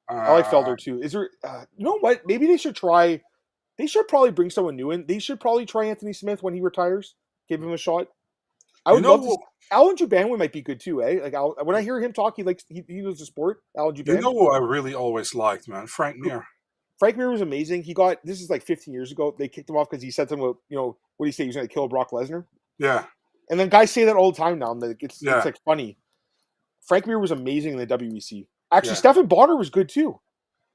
I like Felder too. Is there? You know what? Maybe they should try. They should probably bring someone new in. They should probably try Anthony Smith when he retires. Give him a shot. I would love to. Alan Jubanwe might be good too, eh? Like when I hear him talk, he knows the sport. Alan Jubanwe. You know who I really always liked, man? Frank Mir. Frank Mir was amazing. This is like 15 years ago. They kicked him off because he said something about, what do you say? He was going to kill Brock Lesnar. Yeah. And then guys say that all the time now. And it's like funny. Frank Mir was amazing in the WEC. Actually, Stephan Bonner was good too.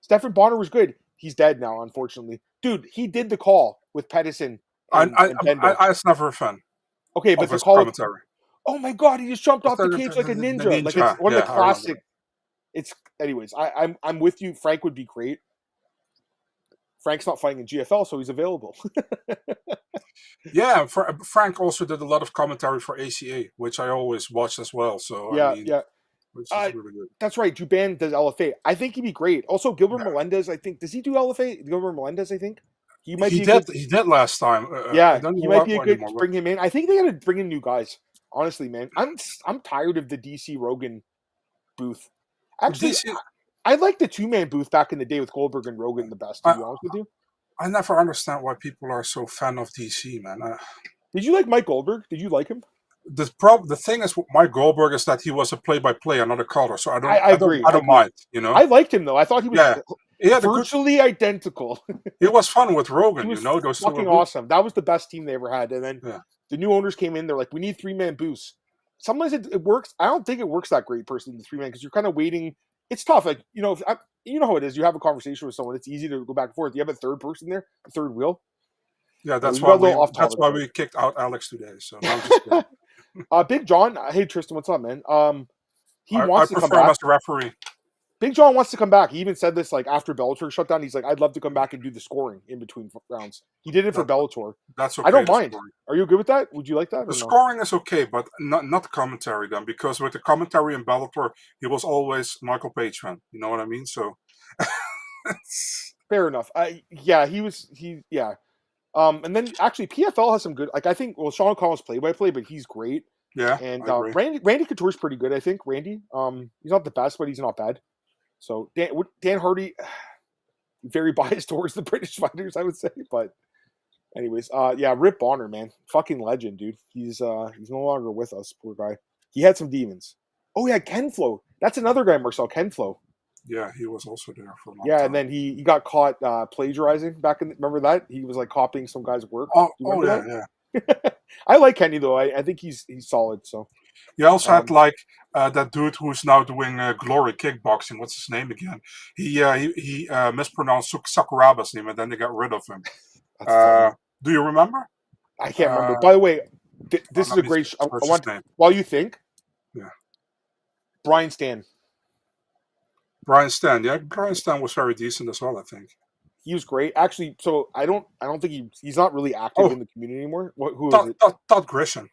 Stephan Bonner was good. He's dead now, unfortunately. Dude, he did the call with Pedersen. I was never a fan. Okay, but the call. Commentary. Oh my God! He just jumped off the cage like a ninja. Like it's one of the classic. Anyways. I'm with you. Frank would be great. Frank's not fighting in GFL, so he's available. Yeah, Frank also did a lot of commentary for ACA, which I always watched as well. So which is really good. That's right. Juban does LFA. I think he'd be great. Also, Gilbert Melendez. I think does he do LFA? Gilbert Melendez. I think he might. He did last time. He might be a good. Bring him in. I think they got to bring in new guys. Honestly, man, I'm tired of the DC Rogan booth. Actually, I like the 2-man booth back in the day with Goldberg and Rogan the best. To be honest with you, I never understand why people are so fan of DC, man. Did you like Mike Goldberg? Did you like him? The thing is with Mike Goldberg is that he was a play-by-play, another caller. So I agree. I don't mind. I liked him though. I thought he was virtually identical. It was fun with Rogan. It was fucking awesome. That was the best team they ever had. And then the new owners came in. They're like, we need 3-man booths. Sometimes it works. I don't think it works that great personally, the 3-man, because you're kind of waiting. It's tough. Like you know how it is. You have a conversation with someone. It's easy to go back and forth. You have a third person there, a third wheel. Yeah, that's why we kicked out Alex today. So I'm just kidding. Big John, hey Tristan, what's up, man? He wants to come back. As a referee. Big John wants to come back. He even said this like after Bellator shut down. He's like, I'd love to come back and do the scoring in between rounds. He did it for Bellator. That's okay. I don't mind. Are you good with that? Would you like that? The scoring is okay, but not the commentary then, because with the commentary in Bellator, he was always Michael Page fan. You know what I mean? So Fair enough. Yeah. And then actually PFL has some good. Like I think, well, Sean Collins play-by-play, but he's great. Yeah, And I agree. Randy Couture's pretty good, I think. Randy, he's not the best, but he's not bad. So Dan Hardy, very biased towards the British fighters, I would say. But anyways, yeah, Rip Bonner, man, fucking legend, dude. He's no longer with us, poor guy. He had some demons. Oh yeah, Ken Flo. That's another guy, Marcel Ken Flo. Yeah, he was also there for a long Yeah, time. and then he got caught plagiarizing back in. Remember that? He was like copying some guy's work. Oh, Do you remember yeah, that? yeah. I like Kenny though. I think he's solid. So You also had like that dude who's now doing Glory Kickboxing. What's his name again? He mispronounced Sakuraba's name, and then they got rid of him. Do you remember? I can't remember. By the way, this is a let me great. I search want his name. while you think. Yeah. Brian Stan. Brian Stan, yeah, Brian Stan was very decent as well, I think. He was great, actually. So I don't think he's not really active in the community anymore. Who is it? Todd Grisham.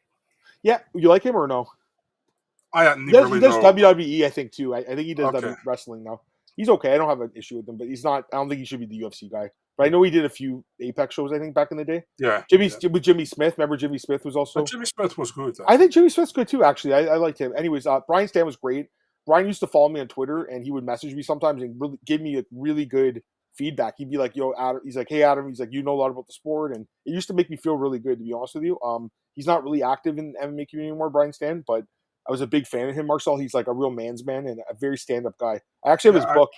Yeah, you like him or no? I didn't He does know. WWE, I think too. I think he does Okay. wrestling now. He's okay. I don't have an issue with him, but he's not. I don't think he should be the UFC guy. But I know he did a few Apex shows. I think back in the day. Yeah. With Jimmy Smith. Remember Jimmy Smith was also. But Jimmy Smith was good. I think Jimmy Smith's good too. Actually, I liked him. Anyways, Brian Stan was great. Brian used to follow me on Twitter, and he would message me sometimes and really give me a really good feedback. He'd be like, "Yo, Adam," he's like, "Hey, Adam," he's like, "You know a lot about the sport," and it used to make me feel really good, to be honest with you. He's not really active in the MMA community anymore, Brian Stan, but I was a big fan of him, Marcel. He's like a real man's man and a very stand-up guy. I actually have his book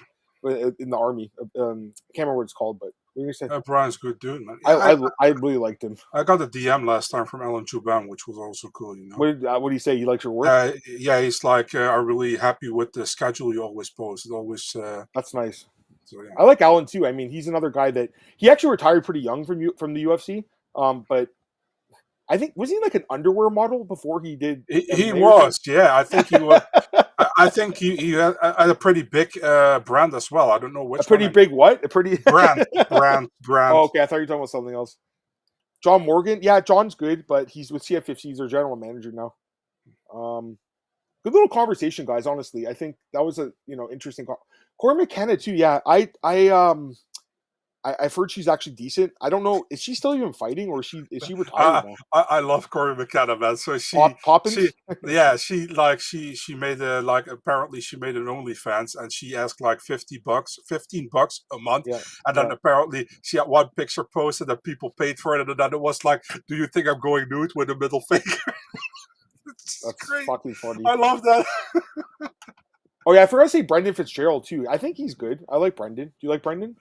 in the army. I can't remember what it's called, but what are you saying? Brian's a good dude, man. I really liked him. I got a DM last time from Alan Chuban, which was also cool, you know. What did he say? He likes your work? Yeah, he's like, I'm really happy with the schedule you always post. It always. That's nice. So, yeah. I like Alan too. I mean, he's another guy that he actually retired pretty young from the UFC. But I think was he like an underwear model before he did? He was, yeah. I think he was. I think he had a pretty big brand as well. I don't know which. A pretty big what? A pretty brand. Oh, okay. I thought you were talking about something else. John Morgan, yeah, John's good, but he's with CF50. He's their general manager now. Good little conversation, guys. Honestly, I think that was a interesting. Corey McKenna too. Yeah, I've heard she's actually decent. I don't know. Is she still even fighting, or is she retired now? I love Corey McKenna, man. So she made apparently she made an OnlyFans and she asked like $15 a month, and then apparently she had one picture posted that people paid for it, and then it was like, "Do you think I'm going nude with a middle finger?" That's great. Fucking funny. I love that. Oh yeah, I forgot to say Brendan Fitzgerald too. I think he's good. I like Brendan. Do you like Brendan?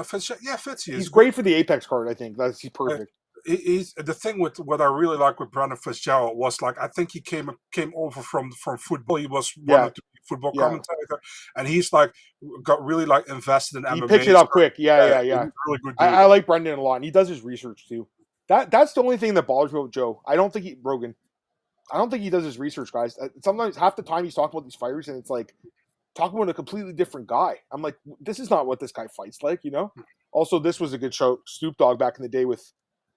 Fitz. He's great for the Apex card. I think he's perfect. He's the thing with what I really like with Brendan Fitzgerald was like I think he came over from football. He was wanted to be a football commentator, and he's like got really like invested in MMA. He picked it up quick. Yeah. Really good dude. I like Brendan a lot, and he does his research too. That's the only thing that bothers me with Joe. I don't think he does his research, guys. Sometimes half the time he's talking about these fighters, and it's like talking about a completely different guy. I'm like, this is not what this guy fights like, you know. Also, this was a good show. Snoop Dogg back in the day with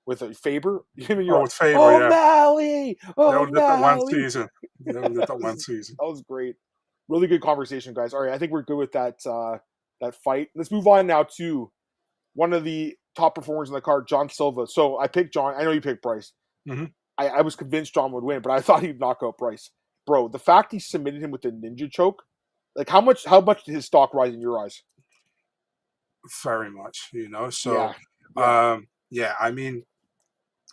a Faber. With Faber, O'Malley! That one season. That was great. Really good conversation, guys. All right, I think we're good with that fight. Let's move on now to one of the top performers in the card, John Silva. So I picked John. I know you picked Bryce. Mm-hmm. I was convinced John would win, but I thought he'd knock out Bryce. Bro, the fact he submitted him with the ninja choke, like how much did his stock rise in your eyes? Very much, you know. So yeah. I mean,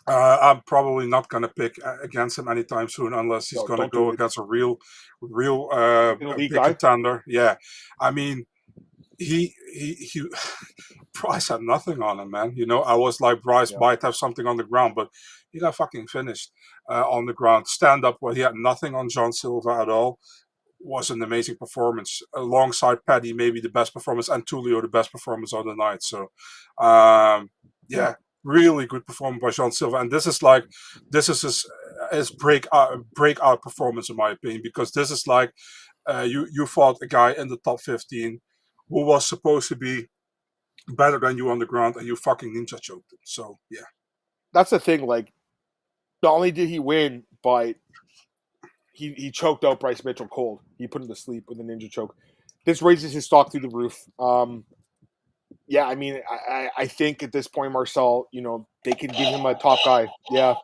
I'm probably not going to pick against him anytime soon unless he's going to go against a real big contender. Yeah, I mean, he Bryce had nothing on him, man. You know, I was like, Bryce might have something on the ground, but he got fucking finished on the ground. Stand up, where he had nothing on John Silva at all. Was an amazing performance alongside Paddy, maybe the best performance, and Tulio the best performance of the night. So, really good performance by John Silva, and this is his breakout performance in my opinion, because this is like you fought a guy in the top 15 who was supposed to be better than you on the ground, and you fucking ninja choked him. So yeah, that's the thing. Like, not only did he win, but he choked out Bryce Mitchell cold. He put him to sleep with a ninja choke. This raises his stock through the roof. Yeah, I mean, I think at this point, Marcel, they can give him a top guy. Yeah.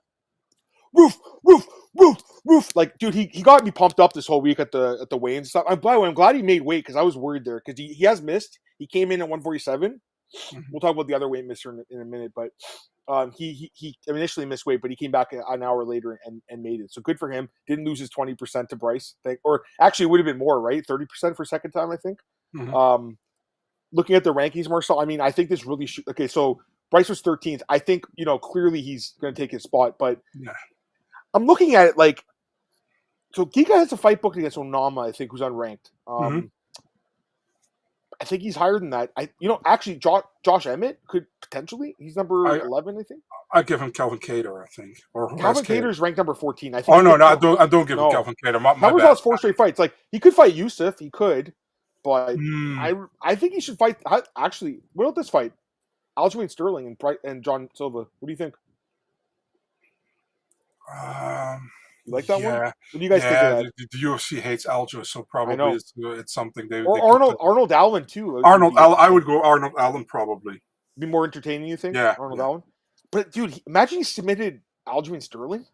Roof, roof, roof, roof. Like, dude, he got me pumped up this whole week at the weigh-in stuff. I'm glad he made weight because I was worried there because he has missed. He came in at 147. Mhm. We'll talk about the other weight misser in a minute, but he initially missed weight, but he came back an hour later and made it. So good for him. Didn't lose his 20% to Bryce, or actually it would have been more, right? 30% for second time, I think. Mhm. Looking at the rankings, Marcel, I mean, I think this really should. Okay, so Bryce was 13th. I think clearly he's going to take his spot, but Yeah. I'm looking at it like, so Giga has a fight booked against Onama, I think, who's unranked. Mhm. I think he's higher than that. Actually, Josh Emmett could potentially. He's number 11, I think. I give him Calvin Cater, I think, or Calvin Cater is ranked number 14. I think. Oh no, I don't give him Calvin Cater. My Calvin's bad. lost 4 straight fights. Like he could fight Yusuf, he could, but Mm. I think he should fight. Actually, what about this fight? Aljamain Sterling and John Silva. What do you think? You like that one? What do you guys think of that? The UFC hates Aljo, so probably it's something they. Or Arnold Allen too. I would go Arnold Allen probably. Be more entertaining, you think? Yeah, Arnold Allen. But dude, imagine he submitted Aljamain Sterling.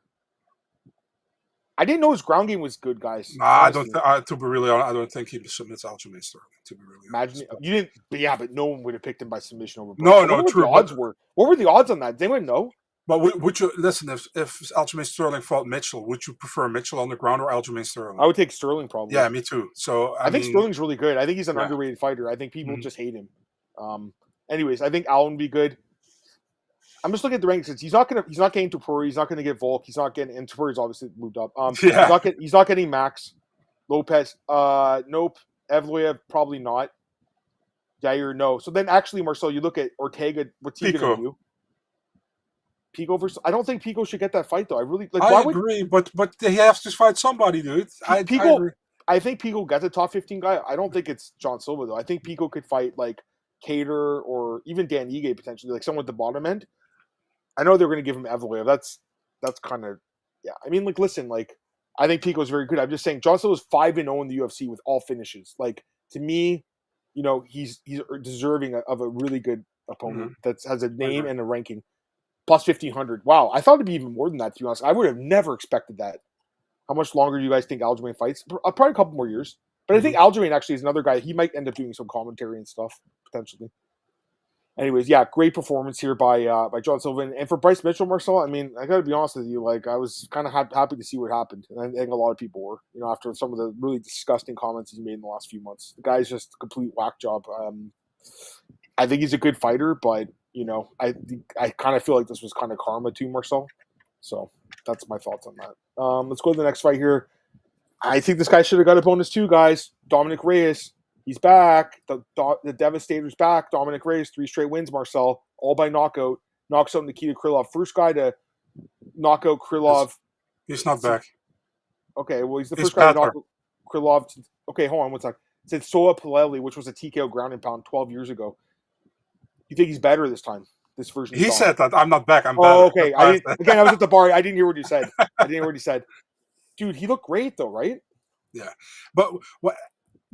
I didn't know his ground game was good, guys. Nah, I don't. To be really honest, I don't think he submits Aljamain Sterling. To be really honest, you didn't. But yeah, but no one would have picked him by submission over. No, true. What the odds were? What were the odds on that? Does anyone know? But would you listen? If Aljamain Sterling fought Mitchell, would you prefer Mitchell on the ground or Aljamain Sterling? I would take Sterling probably. Yeah, me too. So I think Sterling's really good. I think he's an underrated fighter. I think people just hate him. Anyways, I think Allen would be good. I'm just looking at the rankings. He's not getting Topuria. He's not going to get Volk. He's not getting. And Topuria's obviously moved up. He's not getting Max Lopez. Nope. Evloev probably not. Yair, no. So then actually, Marcel, you look at Ortega. What's he going to do? Pico versus. I don't think Pico should get that fight though. I really like. I agree, but he has to fight somebody, dude. I agree. I think Pico gets a top 15 guy. I don't think it's John Silva though. I think Pico could fight like Cater or even Dan Ige potentially, like someone at the bottom end. I know they're going to give him Evloev. That's kind of I mean, like listen, like I think Pico's very good. I'm just saying John Silva's 5-0 in the UFC with all finishes. Like to me, he's deserving of a really good opponent that has a name and a ranking. Plus 1,500. Wow, I thought it'd be even more than that, to be honest. I would have never expected that. How much longer do you guys think Aljamain fights? Probably a couple more years. But I think Aljamain actually is another guy. He might end up doing some commentary and stuff, potentially. Anyways, yeah, great performance here by John Silva. And for Bryce Mitchell, Marcel, I mean, I got to be honest with you. Like, I was kind of happy to see what happened. And I think a lot of people were, after some of the really disgusting comments he made in the last few months. The guy's just a complete whack job. I think he's a good fighter, but I kind of feel like this was kind of karma too, Marcel. So that's my thoughts on that. Let's go to the next fight here. I think this guy should have got a bonus too, guys. Dominic Reyes, he's back. The Devastator's back. Dominic Reyes, 3 straight wins, Marcel, all by knockout. Knocks out Nikita Krylov. First guy to knock out Krylov. He's not back. Okay, well, he's the first guy to knock out Krylov. Okay, hold on one sec. It's Soa Paleli, which was a TKO ground and pound 12 years ago. You think he's better this time? This version. He said that I'm not back. I'm better. Oh, okay. I was at the bar. I didn't hear what you said. Dude, he looked great though, right? Yeah, but what,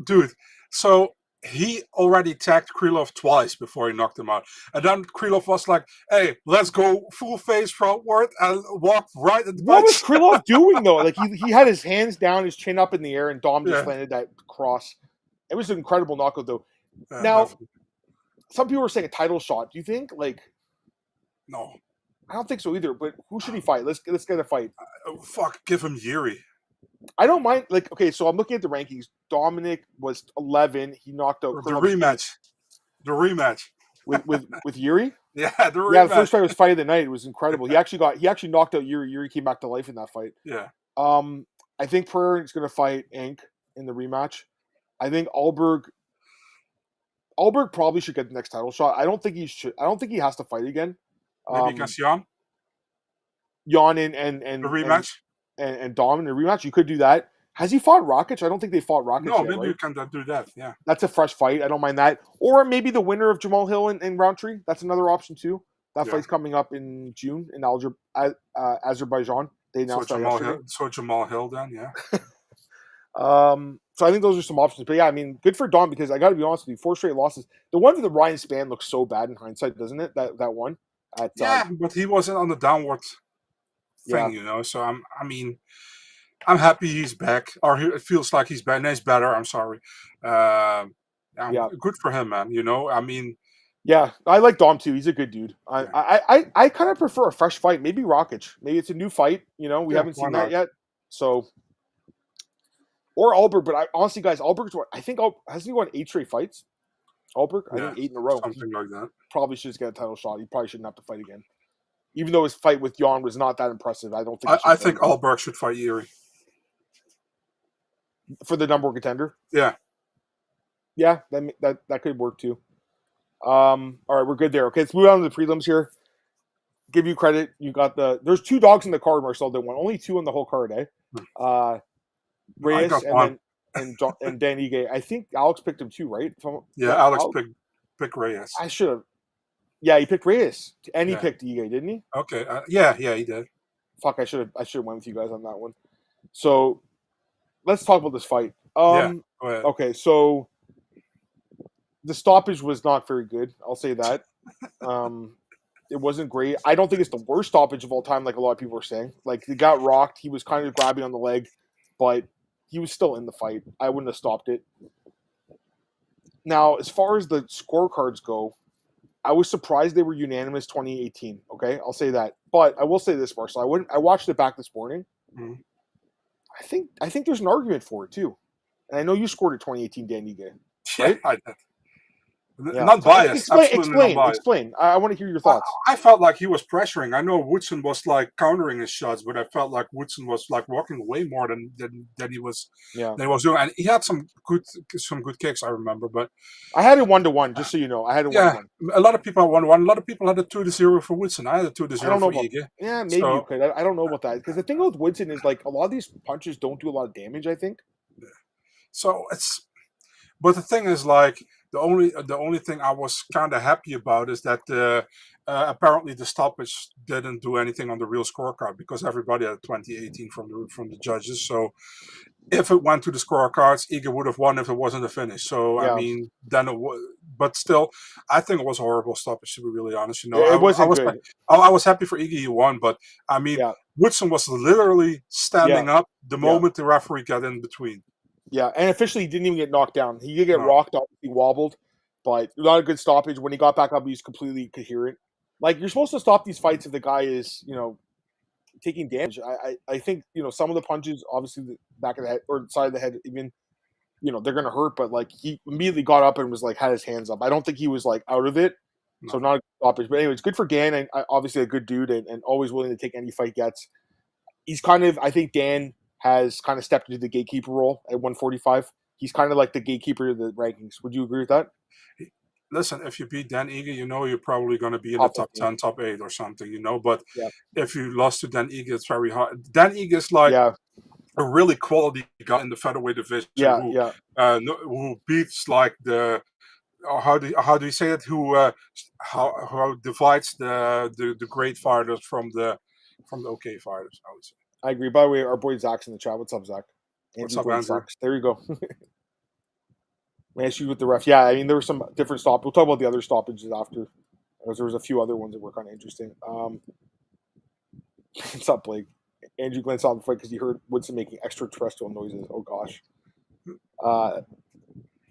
dude? So he already tagged Krylov twice before he knocked him out, and then Krylov was like, "Hey, let's go full face frontward and walk right at the." What was Krylov doing though? Like he had his hands down, his chin up in the air, and Dom just landed that cross. It was an incredible knockout though. Now. Definitely. Some people are saying a title shot. Do you think? No, I don't think so either. But who should he fight? Let's get a fight. Give him Yuri. I don't mind. Okay, so I'm looking at the rankings. Dominic was 11. He knocked out the rematch with Yuri. Yeah, the rematch. Yeah, the first fight was fight of the night. It was incredible. He actually knocked out Yuri. Yuri came back to life in that fight. Yeah. I think Pereira is going to fight Inc. in the rematch. I think Alberg probably should get the next title shot. I don't think he should. I don't think he has to fight again. Maybe against Jan. Jan and the rematch and Dom in the rematch. You could do that. Has he fought Rakic? I don't think they fought Rakic. No, yet, maybe right? you can do that. Yeah, that's a fresh fight. I don't mind that. Or maybe the winner of Jamal Hill and Roundtree. That's another option too. That fight's coming up in June in Azerbaijan. They announced Jamal Hill then, yeah. So I think those are some options. But yeah, I mean, good for Dom because I got to be honest with you, 4 straight losses. The one for the Ryan Spann looks so bad in hindsight, doesn't it? That one at but he wasn't on the downward yeah. thing, So I'm happy he's back, or it feels like he's back. And he's better. I'm sorry. Yeah. Good for him, man. I mean, Yeah, I like Dom too. He's a good dude. I yeah, I kind of prefer a fresh fight. Maybe Rakic. Maybe it's a new fight. We yeah, haven't why seen that not? yet. So or Alberg, but I honestly, guys, Alberg's what I think. Hasn't he won 8 straight fights? Alberg, I Yeah, think 8 in a row. He something like that. probably should just get a title shot. He probably shouldn't have to fight again. Even though his fight with Jan was not that impressive, I don't think he I should think fight again. Alberg should fight Yuri For the number 1 contender. Yeah, Yeah, that could work too. All right, we're good there. Okay, let's move on to the prelims here. Give you credit. You got there's 2 dogs in the card, Marcel did one. Only 2 on the whole card, eh? I Reyes got and one. and Dan Ige. I think Alex picked him too, right? Yeah, Alex picked Reyes. I should have. Yeah, he picked Reyes and he Yeah. picked Ige, didn't he? Okay. Yeah, he did. Fuck, I should have went with you guys on that one. So let's talk about this fight. Yeah, go ahead. Okay, so the stoppage was not very good. I'll say that. It wasn't great. I don't think it's the worst stoppage of all time, like a lot of people are saying. Like, he got rocked. He was kind of grabbing on the leg, but he was still in the fight. I wouldn't have stopped it. Now, as far as the scorecards go, I was surprised they were unanimous 2018. Okay, I'll say that. But I will say this, Marcel. I watched it back this morning. Mm-hmm. I think there's an argument for it too. And I know you scored at 2018, Dan Ige. Right? Yeah, I did. Yeah. Not biased. Absolutely not biased. Explain. I want to hear your thoughts. I felt like he was pressuring. I know Woodson was like countering his shots, but I felt like Woodson was like walking away more than he was. Yeah. Than he was doing, and he had some good kicks. I remember, but I had it 1-1. Just so you know, I had it 1-1. A lot of people had 1-1. A lot of people had a 2-0 for Woodson. I had a 2-0 for Ige. Yeah, maybe you could. I don't know about that because the thing with Woodson is like a lot of these punches don't do a lot of damage. I think. So but the thing is, like, the only thing I was kind of happy about is that apparently the stoppage didn't do anything on the real scorecard because everybody had 2018 from the judges. So if it went to the scorecards, Ige would have won if it wasn't a finish. So yeah. I mean, then it was. But still, I think it was a horrible stoppage, to be really honest. It wasn't good. I was happy for Ige he won, but I mean, Woodson was literally standing up the moment the referee got in between. Yeah, and officially he didn't even get knocked down. He did get rocked up, he wobbled, but not a good stoppage. When he got back up, he was completely coherent. Like, you're supposed to stop these fights if the guy is, taking damage. I think, some of the punches, obviously the back of the head or side of the head, even, they're gonna hurt, but like he immediately got up and was like had his hands up. I don't think he was like out of it. No. So not a good stoppage. But anyways, good for Dan and obviously a good dude and always willing to take any fight gets. He's kind of, I think Dan has kind of stepped into the gatekeeper role at 145. He's kind of like the gatekeeper of the rankings. Would you agree with that? Listen, if you beat Dan Ige, you're probably going to be in the top 10, top 8 or something, But if you lost to Dan Ige, it's very hard. Dan Ige is like a really quality guy in the featherweight division who beats like the how do you say it? Who how divides the great fighters from the okay fighters? I would say. I agree. By the way, our boy Zach's in the chat. What's up, Zach? What's up, Andrew? Sucks. There you go. My issue with the ref. Yeah, I mean, there were some different stops. We'll talk about the other stoppages after. Because there was a few other ones that were kind of interesting. What's up, Blake? Andrew glanced off the fight because he heard Woodson making extraterrestrial noises. Oh, gosh.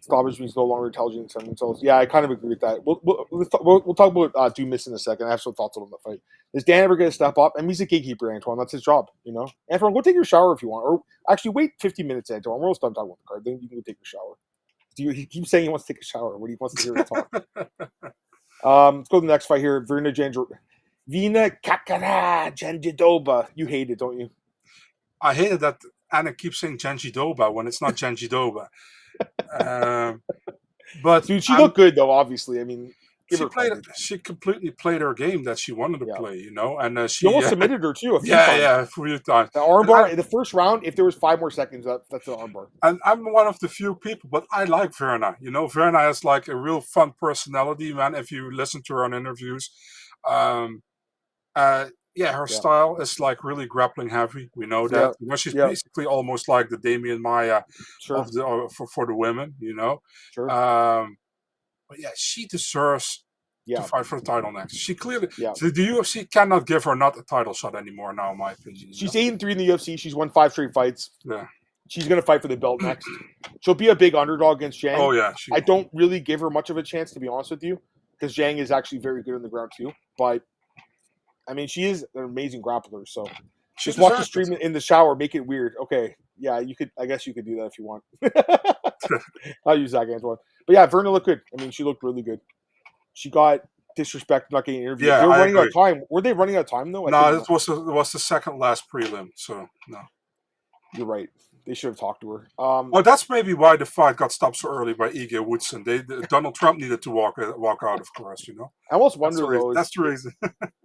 Stoppage means no longer intelligent in themselves. Yeah, I kind of agree with that. We'll talk about Dumas in a second. I have some thoughts on the fight. Is Dan ever going to step up? I mean, he's a gatekeeper, Antoine. That's his job, Antoine, go take your shower if you want. Or actually, wait 15 minutes, Antoine. We're almost done talking about the card. Then you can go take your shower. He keeps saying he wants to take a shower. What he wants to hear us talk. Let's go to the next fight here. Vina Kakara Janjidoba. You hate it, don't you? I hated that Anna keeps saying Janjidoba when it's not Janjidoba. But dude, she looked good though. Obviously, I mean, she completely played her game that she wanted to play, and she almost submitted her too. A few times. A few times. The armbar in the first round. If there was 5 more seconds, that's the armbar. And I'm one of the few people, but I like Verna. Verna has like a real fun personality, man. If you listen to her on interviews, Yeah, her style is like really grappling heavy. We know that. Yeah. You know, she's Yeah. basically almost like the Damian Maya Sure. of the for the women. You know, Sure. but yeah, she deserves to Yeah. fight for the title next. She clearly, Yeah. so the UFC cannot give her not a title shot anymore now, in my opinion. You She's know? 8-3 in the UFC. She's won 5 straight fights. Yeah. She's going to fight for the belt next. She'll be a big underdog against Zhang. Oh yeah. I don't really give her much of a chance, to be honest with you, because Zhang is actually very good on the ground too. But I mean, she is an amazing grappler. So just watch the stream in the shower, make it weird. Okay, yeah, you could. I guess you could do that if you want. I'll use that Antoine. But yeah, Verna looked good. I mean, she looked really good. She got disrespected not getting interviewed. Yeah, they were running out of time. Were they running out of time though? No, it was the second last prelim. So no. You're right. They should have talked to her. Well, that's maybe why the fight got stopped so early by Ige Woodson. Donald Trump needed to walk out, of course. You know. I almost wonder though. That's the reason.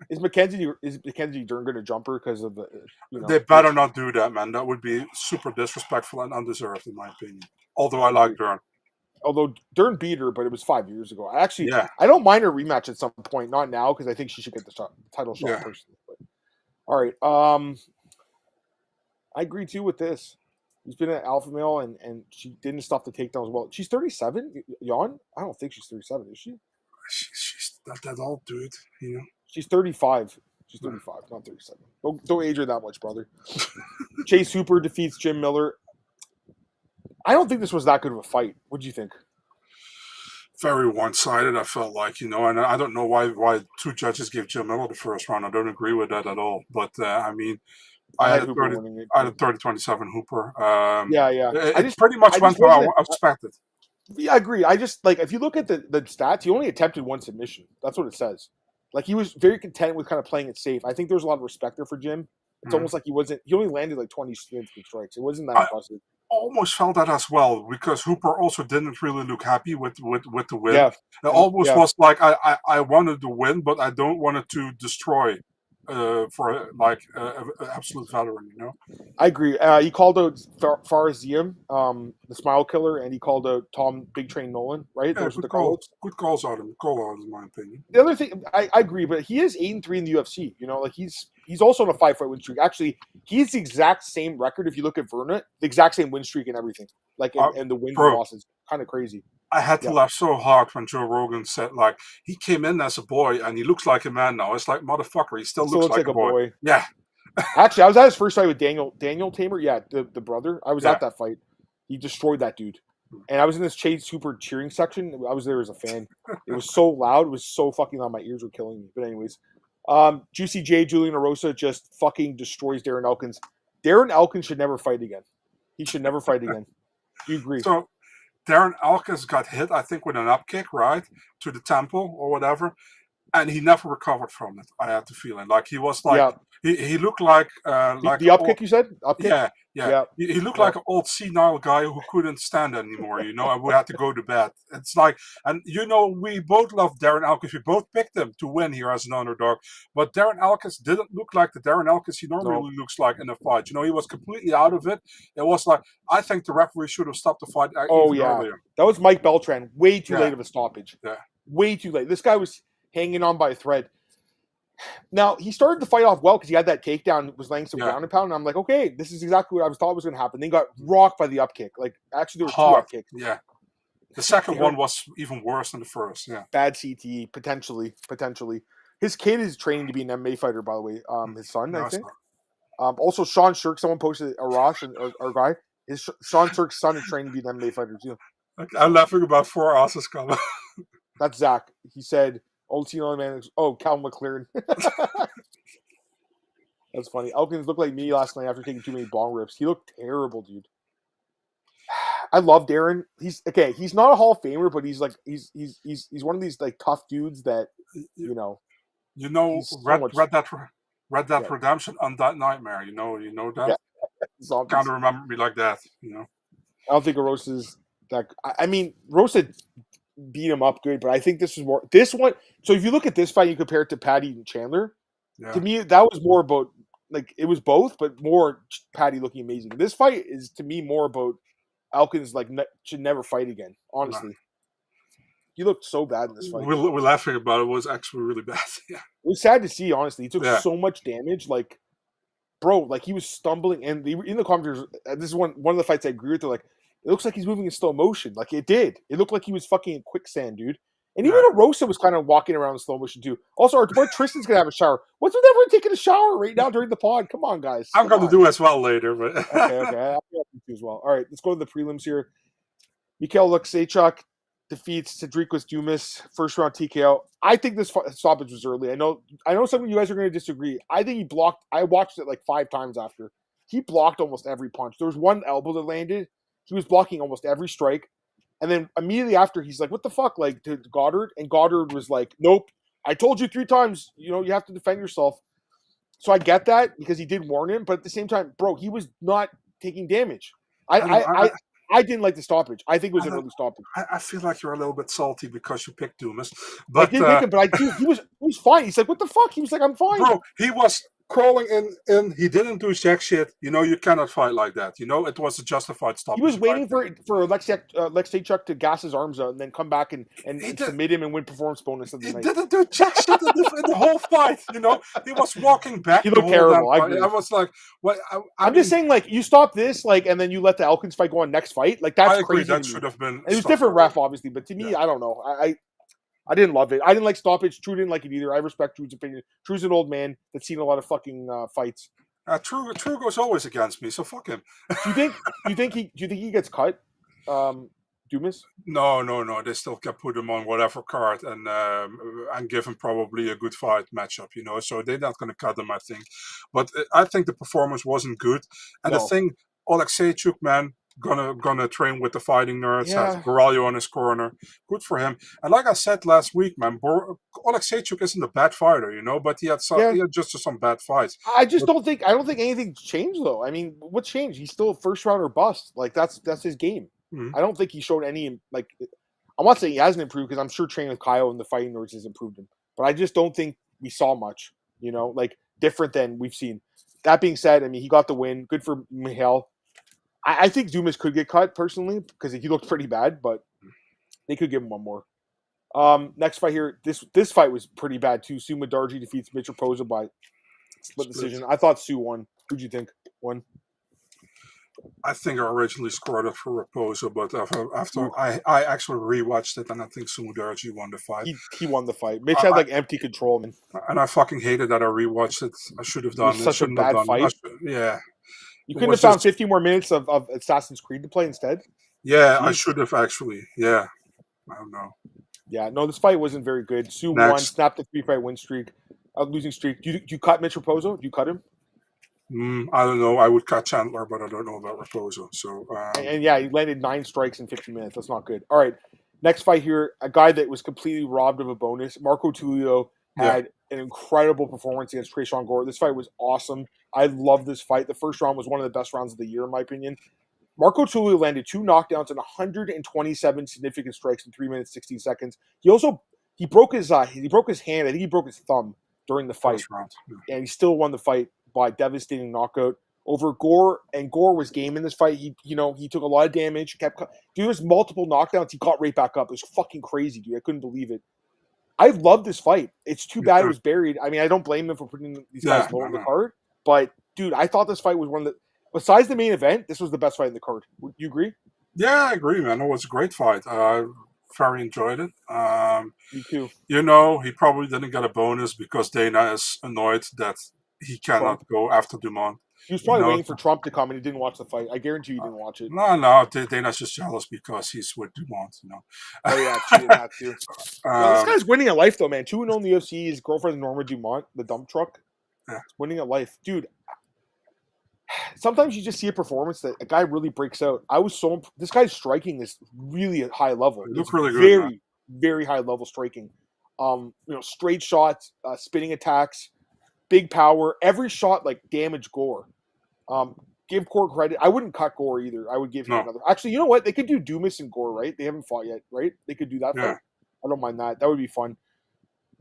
Is Mackenzie Dern going to jump her because of the? They better not do that, man. That would be super disrespectful and undeserved, in my opinion. Although I like Dern. Although Dern beat her, but it was 5 years ago. I don't mind a rematch at some point. Not now, because I think she should get the title shot personally. But, all right. I agree too with this. He's been an alpha male, and she didn't stop the takedowns well. She's 37, Jan? I don't think she's 37, is she? She's not that old, dude. You know. She's 35. She's 35, not 37. Don't age her that much, brother. Chase Hooper defeats Jim Miller. I don't think this was that good of a fight. What do you think? Very one-sided, I felt like, you know, and I don't know why two judges gave Jim Miller the first round. I don't agree with that at all. But, I mean, I had a 30-27 Hooper. Yeah. It pretty much went how I expected. Yeah, I agree. I just, like, if you look at the stats, he only attempted one submission. That's what it says. Like, he was very content with kind of playing it safe. I think there's a lot of respect there for Jim. It's almost like he only landed like 20 strikes. It wasn't that impressive. Almost felt that as well, because Hooper also didn't really look happy with the win. Yeah. It almost was like I wanted to win, but I don't want it to destroy for like an absolute veteran, you know. I agree. He called out Faraziem, the Smile Killer, and he called out Tom Big Train Nolan. Right? Yeah, Those were the calls. Good calls out of him. In my opinion. The other thing, I agree, but he is 8-3 in the UFC. You know, like he's also on a 5-fight win streak. Actually, he's the exact same record if you look at Verna, the exact same win streak and everything. Like and the wins and losses, kind of crazy. I had to laugh so hard when Joe Rogan said, like, he came in as a boy and he looks like a man now. It's like, motherfucker, he still looks like a boy. Yeah. Actually, I was at his first fight with Daniel Tamer. Yeah, the brother. I was at that fight. He destroyed that dude. And I was in this Chase Super cheering section. I was there as a fan. It was so loud. It was so fucking loud. My ears were killing me. But anyways, Juicy J, Julian Erosa just fucking destroys Darren Elkins. Darren Elkins should never fight again. He should never fight again. Do you agree? So Darren Elkins got hit, I think, with an up kick, right, to the temple or whatever, and he never recovered from it. I had the feeling like he was like he looked like the up kick. You said up kick. Yeah. He looked like an old senile guy who couldn't stand anymore, you know, and we had to go to bed. It's like, and you know, we both love Darren Elkins. We both picked him to win here as an underdog, but Darren Elkins didn't look like the Darren Elkins he normally looks like in a fight. You know, he was completely out of it. It was like, I think the referee should have stopped the fight earlier. That was Mike Beltran. Way too late of a stoppage. Yeah. Way too late. This guy was hanging on by a thread. Now, he started the fight off well because he had that takedown, was laying some ground and pound, and I'm like, okay, this is exactly what I thought was going to happen. Then he got rocked by the up kick. Like, actually, there were 2 up kicks. Yeah. The second one was even worse than the first, Bad CTE, potentially. His kid is training to be an MMA fighter, by the way. His son, I think. Also, Sean Shirk, someone posted, Arash, our guy, Sean Shirk's son is training to be an MMA fighter, too. I'm laughing about 4 asses coming. That's Zach. He said, Old Tino man. Oh, Cal McLaren. That's funny. Elkins looked like me last night after taking too many bong rips. He looked terrible, dude. I love Darren. He's not a Hall of Famer, but he's one of these like tough dudes that you know. You know, Red Dead Redemption on that nightmare. You know that. Yeah. Kind of remember me like that. You know. I don't think Rosa's that. I mean, Rosa beat him up good, but I think this one. So if you look at this fight, you compare it to Paddy and Chandler. To me, that was more about like it was both, but more Paddy looking amazing. This fight is to me more about Elkins should never fight again. Honestly, He looked so bad in this fight. We're laughing about it. It was actually really bad. Yeah. It was sad to see, honestly. He took so much damage. Like, bro, like he was stumbling. And in the commentators, this is one of the fights I agree with. They're like, it looks like he's moving in slow motion. Like, it did. It looked like he was fucking in quicksand, dude. And even Rosa was kind of walking around in slow motion, too. Also, our boy Tristan's going to have a shower. What's with everyone taking a shower right now during the pod? Come on, guys. I'm going to do as well later. But okay. I'll do as well. All right, let's go to the prelims here. Mikhail Oleksiejczuk defeats Cedric Dumas, first round TKO. I think this stoppage was early. I know some of you guys are going to disagree. I think he blocked. I watched it like 5 times after. He blocked almost every punch. There was one elbow that landed. He was blocking almost every strike. And then immediately after, he's like, what the fuck? Like, to Goddard. And Goddard was like, nope. I told you 3 times, you have to defend yourself. So I get that because he did warn him. But at the same time, bro, he was not taking damage. I didn't like the stoppage. I think it was an early stoppage. I feel like you're a little bit salty because you picked Dumas. But I did pick him, but he was fine. He's like, what the fuck? He was like, I'm fine. Bro, he was crawling in. He didn't do jack shit. You cannot fight like that. It was a justified stoppage. He was waiting for Oleksiejczuk to gas his arms out and then come back and submit him and win performance bonus. He didn't do jack shit in the whole fight. He was walking back. He looked terrible. I was like, what? I'm just saying, like, you stop this, like, and then you let the Elkins fight go on next fight. Like, that's crazy. That should have been. It was different ref, obviously, but to me, I don't know. I didn't love it. I didn't like stoppage. True didn't like it either. I respect Drew's opinion. Drew's an old man that's seen a lot of fucking fights. True goes always against me, so fuck him. Do you think he gets cut, Dumas? No. They still can put him on whatever card and give him probably a good fight matchup. So they're not going to cut him, I think. But I think the performance wasn't good. And the thing, Oleksiejczuk, man, gonna train with the fighting nerds. Has Goralio on his corner. Good for him. And like I said last week, man, Oleksiejczuk isn't a bad fighter, but he had just some bad fights. I don't think anything's changed though. I mean, what's changed? He's still a first round or bust. Like that's his game. Mm-hmm. I don't think he showed any like. I'm not saying he hasn't improved because I'm sure training with Kyle and the fighting nerds has improved him. But I just don't think we saw much. Like different than we've seen. That being said, I mean, he got the win. Good for Mihail. I think Dumas could get cut personally because he looked pretty bad, but they could give him one more. Next fight here, this fight was pretty bad too. Sue Mudarji defeats Mitch Raposa by split decision. I thought Sue won. Who'd you think won? I think I originally scored it for Raposa, but after I actually rewatched it, and I think Sue Mudarji won the fight. He won the fight. Mitch had like empty control, man. And I fucking hated that I rewatched it. I should have done it. Such a bad fight. Yeah. You couldn't have found 50 more minutes of Assassin's Creed to play instead? Yeah, I should have actually. Yeah. I don't know. Yeah, no, this fight wasn't very good. Sue won, snapped the 3-fight win streak, losing streak. Do you cut Mitch Raposa? Do you cut him? I don't know. I would cut Chandler, but I don't know about Raposa. So, and he landed 9 strikes in 50 minutes. That's not good. All right, next fight here, a guy that was completely robbed of a bonus. Marco Tulio had an incredible performance against Tresean Gore. This fight was awesome. I love this fight. The first round was one of the best rounds of the year, in my opinion. Marco Tulio landed 2 knockdowns and 127 significant strikes in 3 minutes 16 seconds. He broke his hand. I think he broke his thumb during the fight, and he still won the fight by devastating knockout over Gore. And Gore was game in this fight. He took a lot of damage. There was multiple knockdowns. He got right back up. It was fucking crazy, dude. I couldn't believe it. I love this fight. It's too bad it was buried. I mean, I don't blame him for putting these guys low on the card, but dude, I thought this fight was one of the. Besides the main event, this was the best fight in the card. Would you agree? Yeah, I agree, man. It was a great fight. Very enjoyed it. Me too. He probably didn't get a bonus because Dana is annoyed that he cannot go after Dumont. He was probably waiting for Trump to come, and he didn't watch the fight. I guarantee you he didn't watch it. No. Dana's just jealous because he's with Dumont, Oh, yeah, true, that too. This guy's winning at life, though, man. 2-0 in the UFC. His girlfriend, Norma Dumont, the dump truck. Yeah. Winning at life. Dude, sometimes you just see a performance that a guy really breaks out. This guy's striking is really at high level. It's really good. Very, very high level striking. Straight shots, spinning attacks, big power. Every shot damaged Gore. Give Gore credit. I wouldn't cut Gore either. I would give him another. Actually, you know what? They could do Dumas and Gore, right? They haven't fought yet, right? They could do that fight. I don't mind that. That would be fun.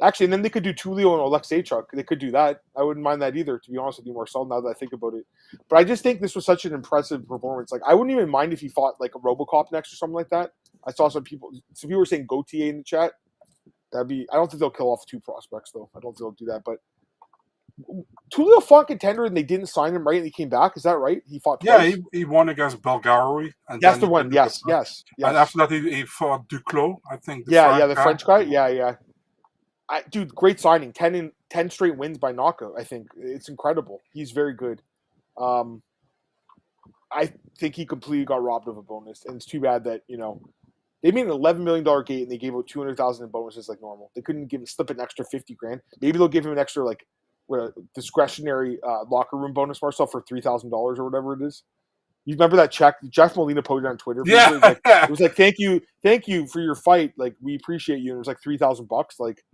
Actually, and then they could do Tulio and Alexeychuk. They could do that. I wouldn't mind that either, to be honest with you, Marcel, now that I think about it. But I just think this was such an impressive performance. Like, I wouldn't even mind if he fought like a Robocop next or something like that. I saw some people were saying Gauthier in the chat. That'd be. I don't think they'll kill off 2 prospects though. I don't think they'll do that. But Tulio fought contender and they didn't sign him right, and he came back. Is that right? He fought twice. Yeah, he won against Belgaroui. That's the one. Yes. And after that, he fought Duclos, I think. The French guy. Yeah. Dude, great signing. 10 straight wins by knockout. I think it's incredible. He's very good. I think he completely got robbed of a bonus, and it's too bad that they made an $11 million gate and they gave out $200,000 in bonuses like normal. They couldn't slip an extra $50,000. Maybe they'll give him an extra discretionary locker room bonus, Marcel, for $3,000 or whatever it is. You remember that check Jeff Molina posted on Twitter? Yeah, it was like thank you for your fight. Like, we appreciate you. And it was like $3,000. Like,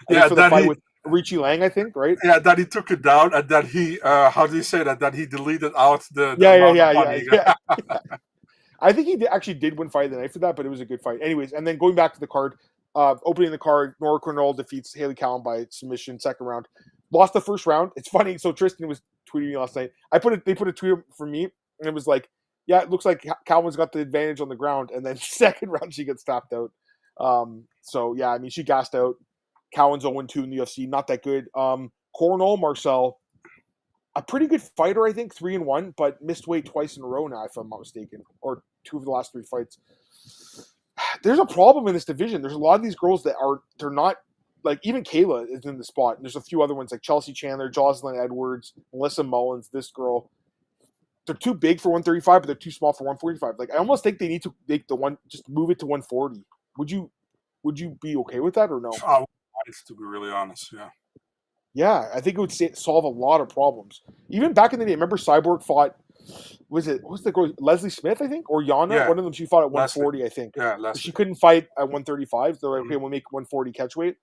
for the fight with Richie Lang, I think, right? Yeah, that he took it down and that he how do you say that? That he deleted out the yeah. I think he actually did win fight of the night for that, but it was a good fight. Anyways, and then going back to the card, opening the card, Nora Cornell defeats Haley Cowan by submission, second round. Lost the first round. It's funny. So Tristan was tweeting me last night. They put a tweet for me, and it was like, yeah, it looks like Cowan's got the advantage on the ground, and then second round she gets tapped out. So yeah, I mean, she gassed out. Cowan's 0-2 in the UFC, not that good. Cornell, Marcel, a pretty good fighter, I think, 3-1, but missed weight twice in a row now, if I'm not mistaken, or 2 of the last 3 fights. There's a problem in this division. There's a lot of these girls they're not, like, even Kayla is in the spot. And there's a few other ones like Chelsea Chandler, Jocelyn Edwards, Melissa Mullins, this girl. They're too big for 135, but they're too small for 145. Like, I almost think they need to make just move it to 140. Would you be okay with that or no? To be really honest, yeah. Yeah, I think it would solve a lot of problems. Even back in the day, remember Cyborg fought, what's the girl, Leslie Smith, I think, or Yana? Yeah. One of them, she fought at 140, Leslie. I think. Yeah, Leslie. She couldn't fight at 135. They're like, okay, we'll make 140 catch weight.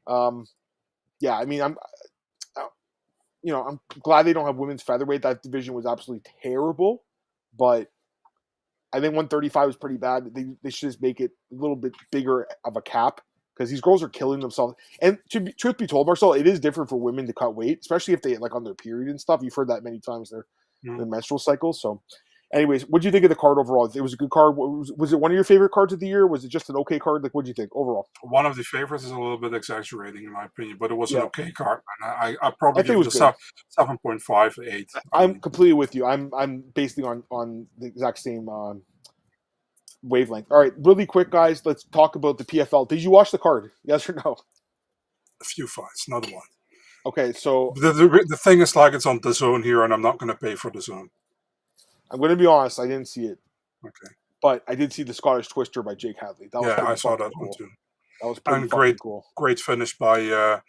Yeah, I mean, I'm glad they don't have women's featherweight. That division was absolutely terrible, but I think 135 is pretty bad. They should just make it a little bit bigger of a cap. Because these girls are killing themselves. And truth be told, Marcel, it is different for women to cut weight, especially if they on their period and stuff. You've heard that many times, their menstrual cycles. So, anyways, what do you think of the card overall? It was a good card. Was it one of your favorite cards of the year? Was it just an okay card? Like, what do you think overall? One of the favorites is a little bit exaggerating in my opinion, but it was an okay card. And I probably give it a 7.5, 8. I'm completely with you. I'm basically on the exact same wavelength. All right, really quick, guys. Let's talk about the PFL. Did you watch the card? Yes or no? A few fights, not one. Okay, so the thing is, like, it's on the zone here, and I'm not going to pay for the zone. I'm going to be honest. I didn't see it. Okay, but I did see the Scottish Twister by Jake Hadley. That was I saw that one too. That was pretty cool. Great finish by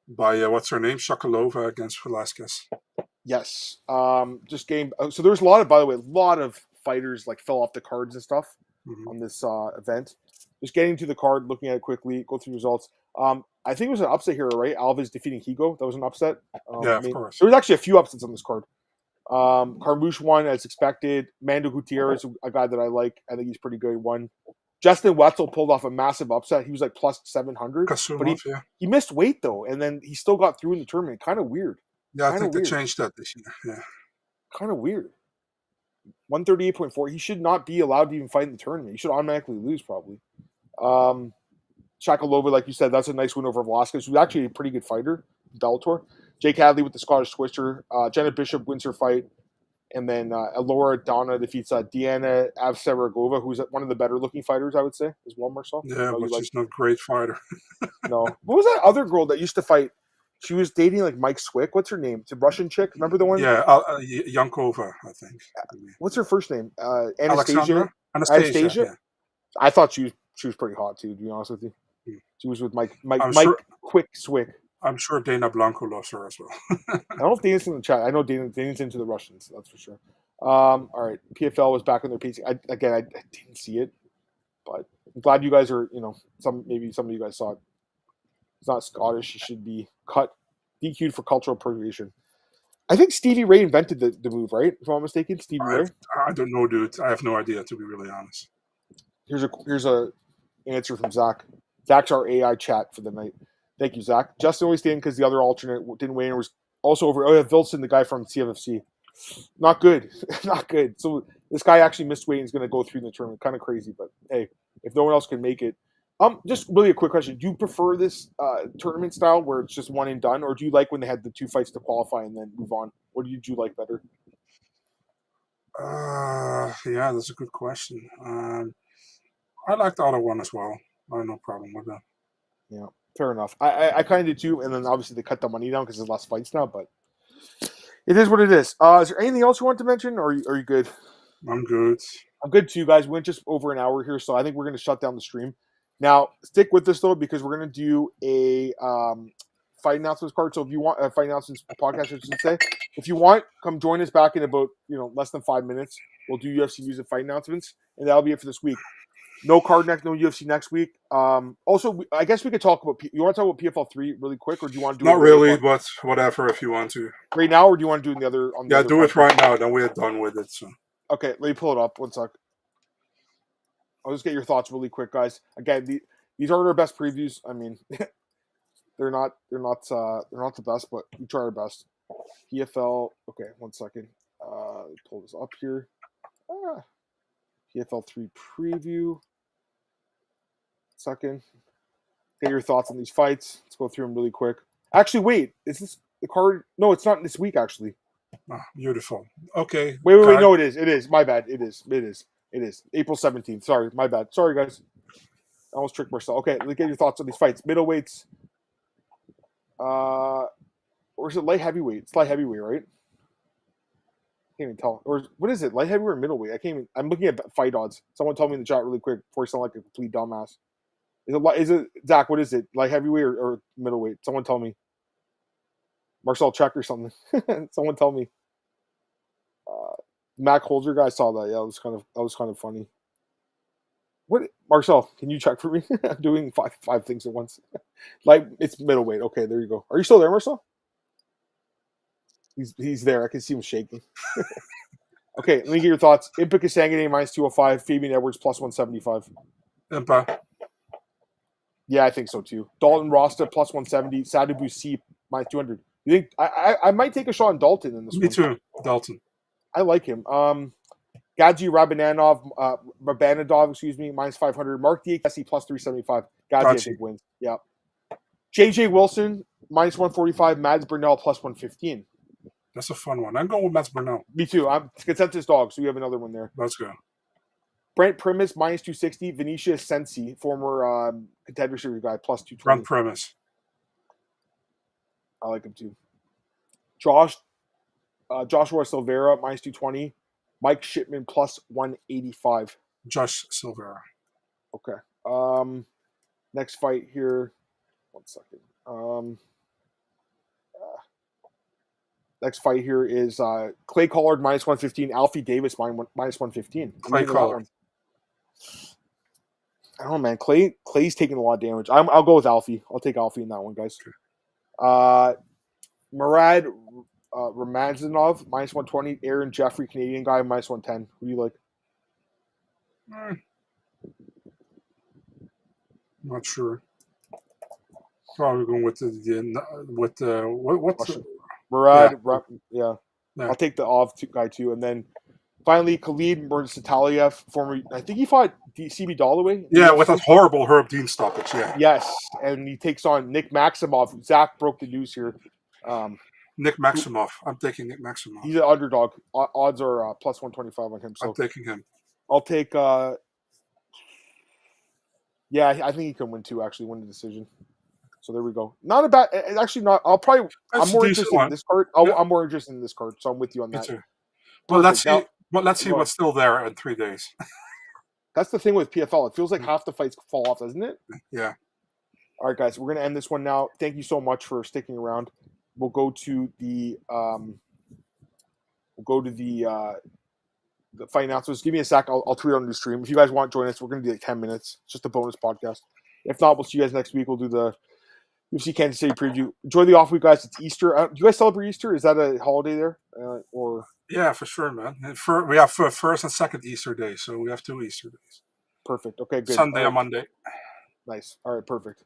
what's her name, Sokolova against Velasquez. Yes, just game. So there's a lot of fighters like fell off the cards and stuff. On this event. Just getting to the card, looking at it quickly, go through results. I think it was an upset here, right? Alves defeating Higo. That was an upset. Of course. There was actually a few upsets on this card. Carmouche won as expected. Mando Gutierrez, a guy that I like. I think he's pretty good. Won. Justin Wetzel pulled off a massive upset. He was like plus 700. Kasumov, but he missed weight, though, and then he still got through in the tournament. Kind of weird. Yeah, I think they changed that this year. Yeah. Kind of weird. 138.4. He should not be allowed to even fight in the tournament. He should automatically lose, probably. Shakalova, like you said, that's a nice win over Velasquez, who's actually a pretty good fighter. Bellator. Jake Hadley with the Scottish Twister. Jenna Bishop wins her fight. And then Elora Donna defeats Diana Avseragova, who's one of the better-looking fighters, I would say, as well, Marcel. Yeah, but she's not a great fighter. No. What was that other girl that used to fight? She was dating like Mike Swick. What's her name? It's a Russian chick. Remember the one? Yeah, Yankova, I think. What's her first name? Anastasia. Anastasia. Yeah. I thought she was pretty hot too. To be honest with you, she was with Mike Quick Swick. I'm sure Dana Blanco loves her as well. I don't know if Dana's in the chat. I know Dana's into the Russians. That's for sure. All right, PFL was back on their pacing. I didn't see it, but I'm glad you guys are. Maybe some of you guys saw it. He's not Scottish. He should be cut, DQ'd for cultural appropriation. I think Stevie Ray invented the move, right? If I'm not mistaken, Stevie Ray. I don't know, dude. I have no idea, to be really honest. Here's a answer from Zach. Zach's our AI chat for the night. Thank you, Zach. Justin only stayed in because the other alternate didn't weigh in. Was also over. Oh yeah, Wilson, the guy from CFFC. Not good. Not good. So this guy actually missed weight and is going to go through the tournament. Kind of crazy, but hey, if no one else can make it. Just really a quick question. Do you prefer this tournament style where it's just one and done, or do you like when they had the 2 fights to qualify and then move on? What did you like better? Yeah, that's a good question. I like the other one as well. I have no problem with that. Yeah, fair enough. I kind of did too, and then obviously they cut the money down because there's less fights now, but it is what it is. Is there anything else you want to mention, or are you good? I'm good. I'm good too, guys. We went just over an hour here, so I think we're going to shut down the stream. Now, stick with this though, because we're going to do a fight announcements card. So if you want a fight announcements podcast, I should say, if you want, come join us back in about less than 5 minutes. We'll do UFC news and fight announcements, and that'll be it for this week. No card next, no UFC next week. Also, I guess we could talk about. You want to talk about PFL 3 really quick, or do you want to do not really, but whatever if you want to. Right now, or do you want to do it in the other? On the yeah, other do podcast? It right now. Then we're done with it. So. Okay, let me pull it up. 1 sec. I'll just get your thoughts really quick, guys. Again, these aren't our best previews. I mean, they're not the best, but we try our best. PFL. Okay, 1 second. Pull this up here. PFL 3 preview. Second. Get your thoughts on these fights. Let's go through them really quick. Actually, wait. Is this the card? No, it's not this week. Actually. Beautiful. Okay. Wait. No, it is. It is. My bad. It is. April 17th. Sorry, my bad. Sorry, guys. I almost tricked myself. Okay, let's get your thoughts on these fights. Middleweights. Or is it light heavyweight? It's light heavyweight, right? I can't even tell. Or what is it? Light heavyweight or middleweight? I can't even. I'm looking at fight odds. Someone tell me in the chat really quick before I sound like a complete dumbass. Is it Zach? What is it? Light heavyweight or middleweight? Someone tell me. Marcel check or something. Someone tell me. Mac Holzer guy, I saw that. Yeah, that was kind of funny. What, Marcel? Can you check for me? I'm doing five things at once. Like it's middleweight. Okay, there you go. Are you still there, Marcel? He's there. I can see him shaking. Okay, let me get your thoughts. Impa Kasangane minus 205. Fabian Edwards plus 175. Impa. Yeah, I think so too. Dalton Rasta plus 170. Sadibou C minus 200. You think I might take a shot on Dalton in this one? Me too, Dalton. I like him. Gadji Rabanadov, minus 500. Mark Diakesi plus 375. Gadji, I think, wins. Yeah. JJ Wilson, minus 145. Mads Burnell plus 115. That's a fun one. I'm going with Mads Burnell. Me too. I'm consensus dog, so you have another one there. Let's go. Brent Primus, minus 260. Vinicius Sensi, former contender series guy, plus 220. Brent Primus. I like him too. Joshua Silveira, minus 220. Mike Shipman, plus 185. Josh Silveira. Okay. Next fight here. 1 second. Next fight here is Clay Collard, minus 115. Alfie Davis, minus 115. Clay Collard. I don't know, man. Clay's taking a lot of damage. I'll go with Alfie. I'll take Alfie in that one, guys. Murad Ramazanov, minus 120. Aaron Jeffrey, Canadian guy, minus 110. Who do you like? Not sure. Probably going with what's Murad. Yeah. I'll take the Ov guy too, and then finally Khalid Murzataliev, former. I think he fought CB Dalloway. Yeah, with that horrible Herb Dean stoppage. Yeah. Yes, and he takes on Nick Maximov. Zach broke the news here. Nick Maximov. I'm taking Nick Maximov. He's an underdog. Odds are plus 125 on him. So I'm taking him. I'll take. Yeah, I think he can win too. Actually, win the decision. So there we go. Not a bad. Actually, not. I'm more interested in this card. I'm more interested in this card. So I'm with you on that. Well, let's see. Well, let's see what's still there in 3 days. That's the thing with PFL. It feels like half the fights fall off, doesn't it? Yeah. All right, guys. We're gonna end this one now. Thank you so much for sticking around. We'll go to the fight announcements. Give me a sec. I'll tweet on the stream. If you guys want to join us, we're going to do like 10 minutes. It's just a bonus podcast. If not, we'll see you guys next week. We'll do the UFC Kansas City preview. Enjoy the off week, guys. It's Easter. Do you guys celebrate Easter? Is that a holiday there? Or yeah, for sure, man. We have first and second Easter day, so we have 2 Easter days. Perfect. Okay, good. Sunday and Monday. Nice. All right, perfect.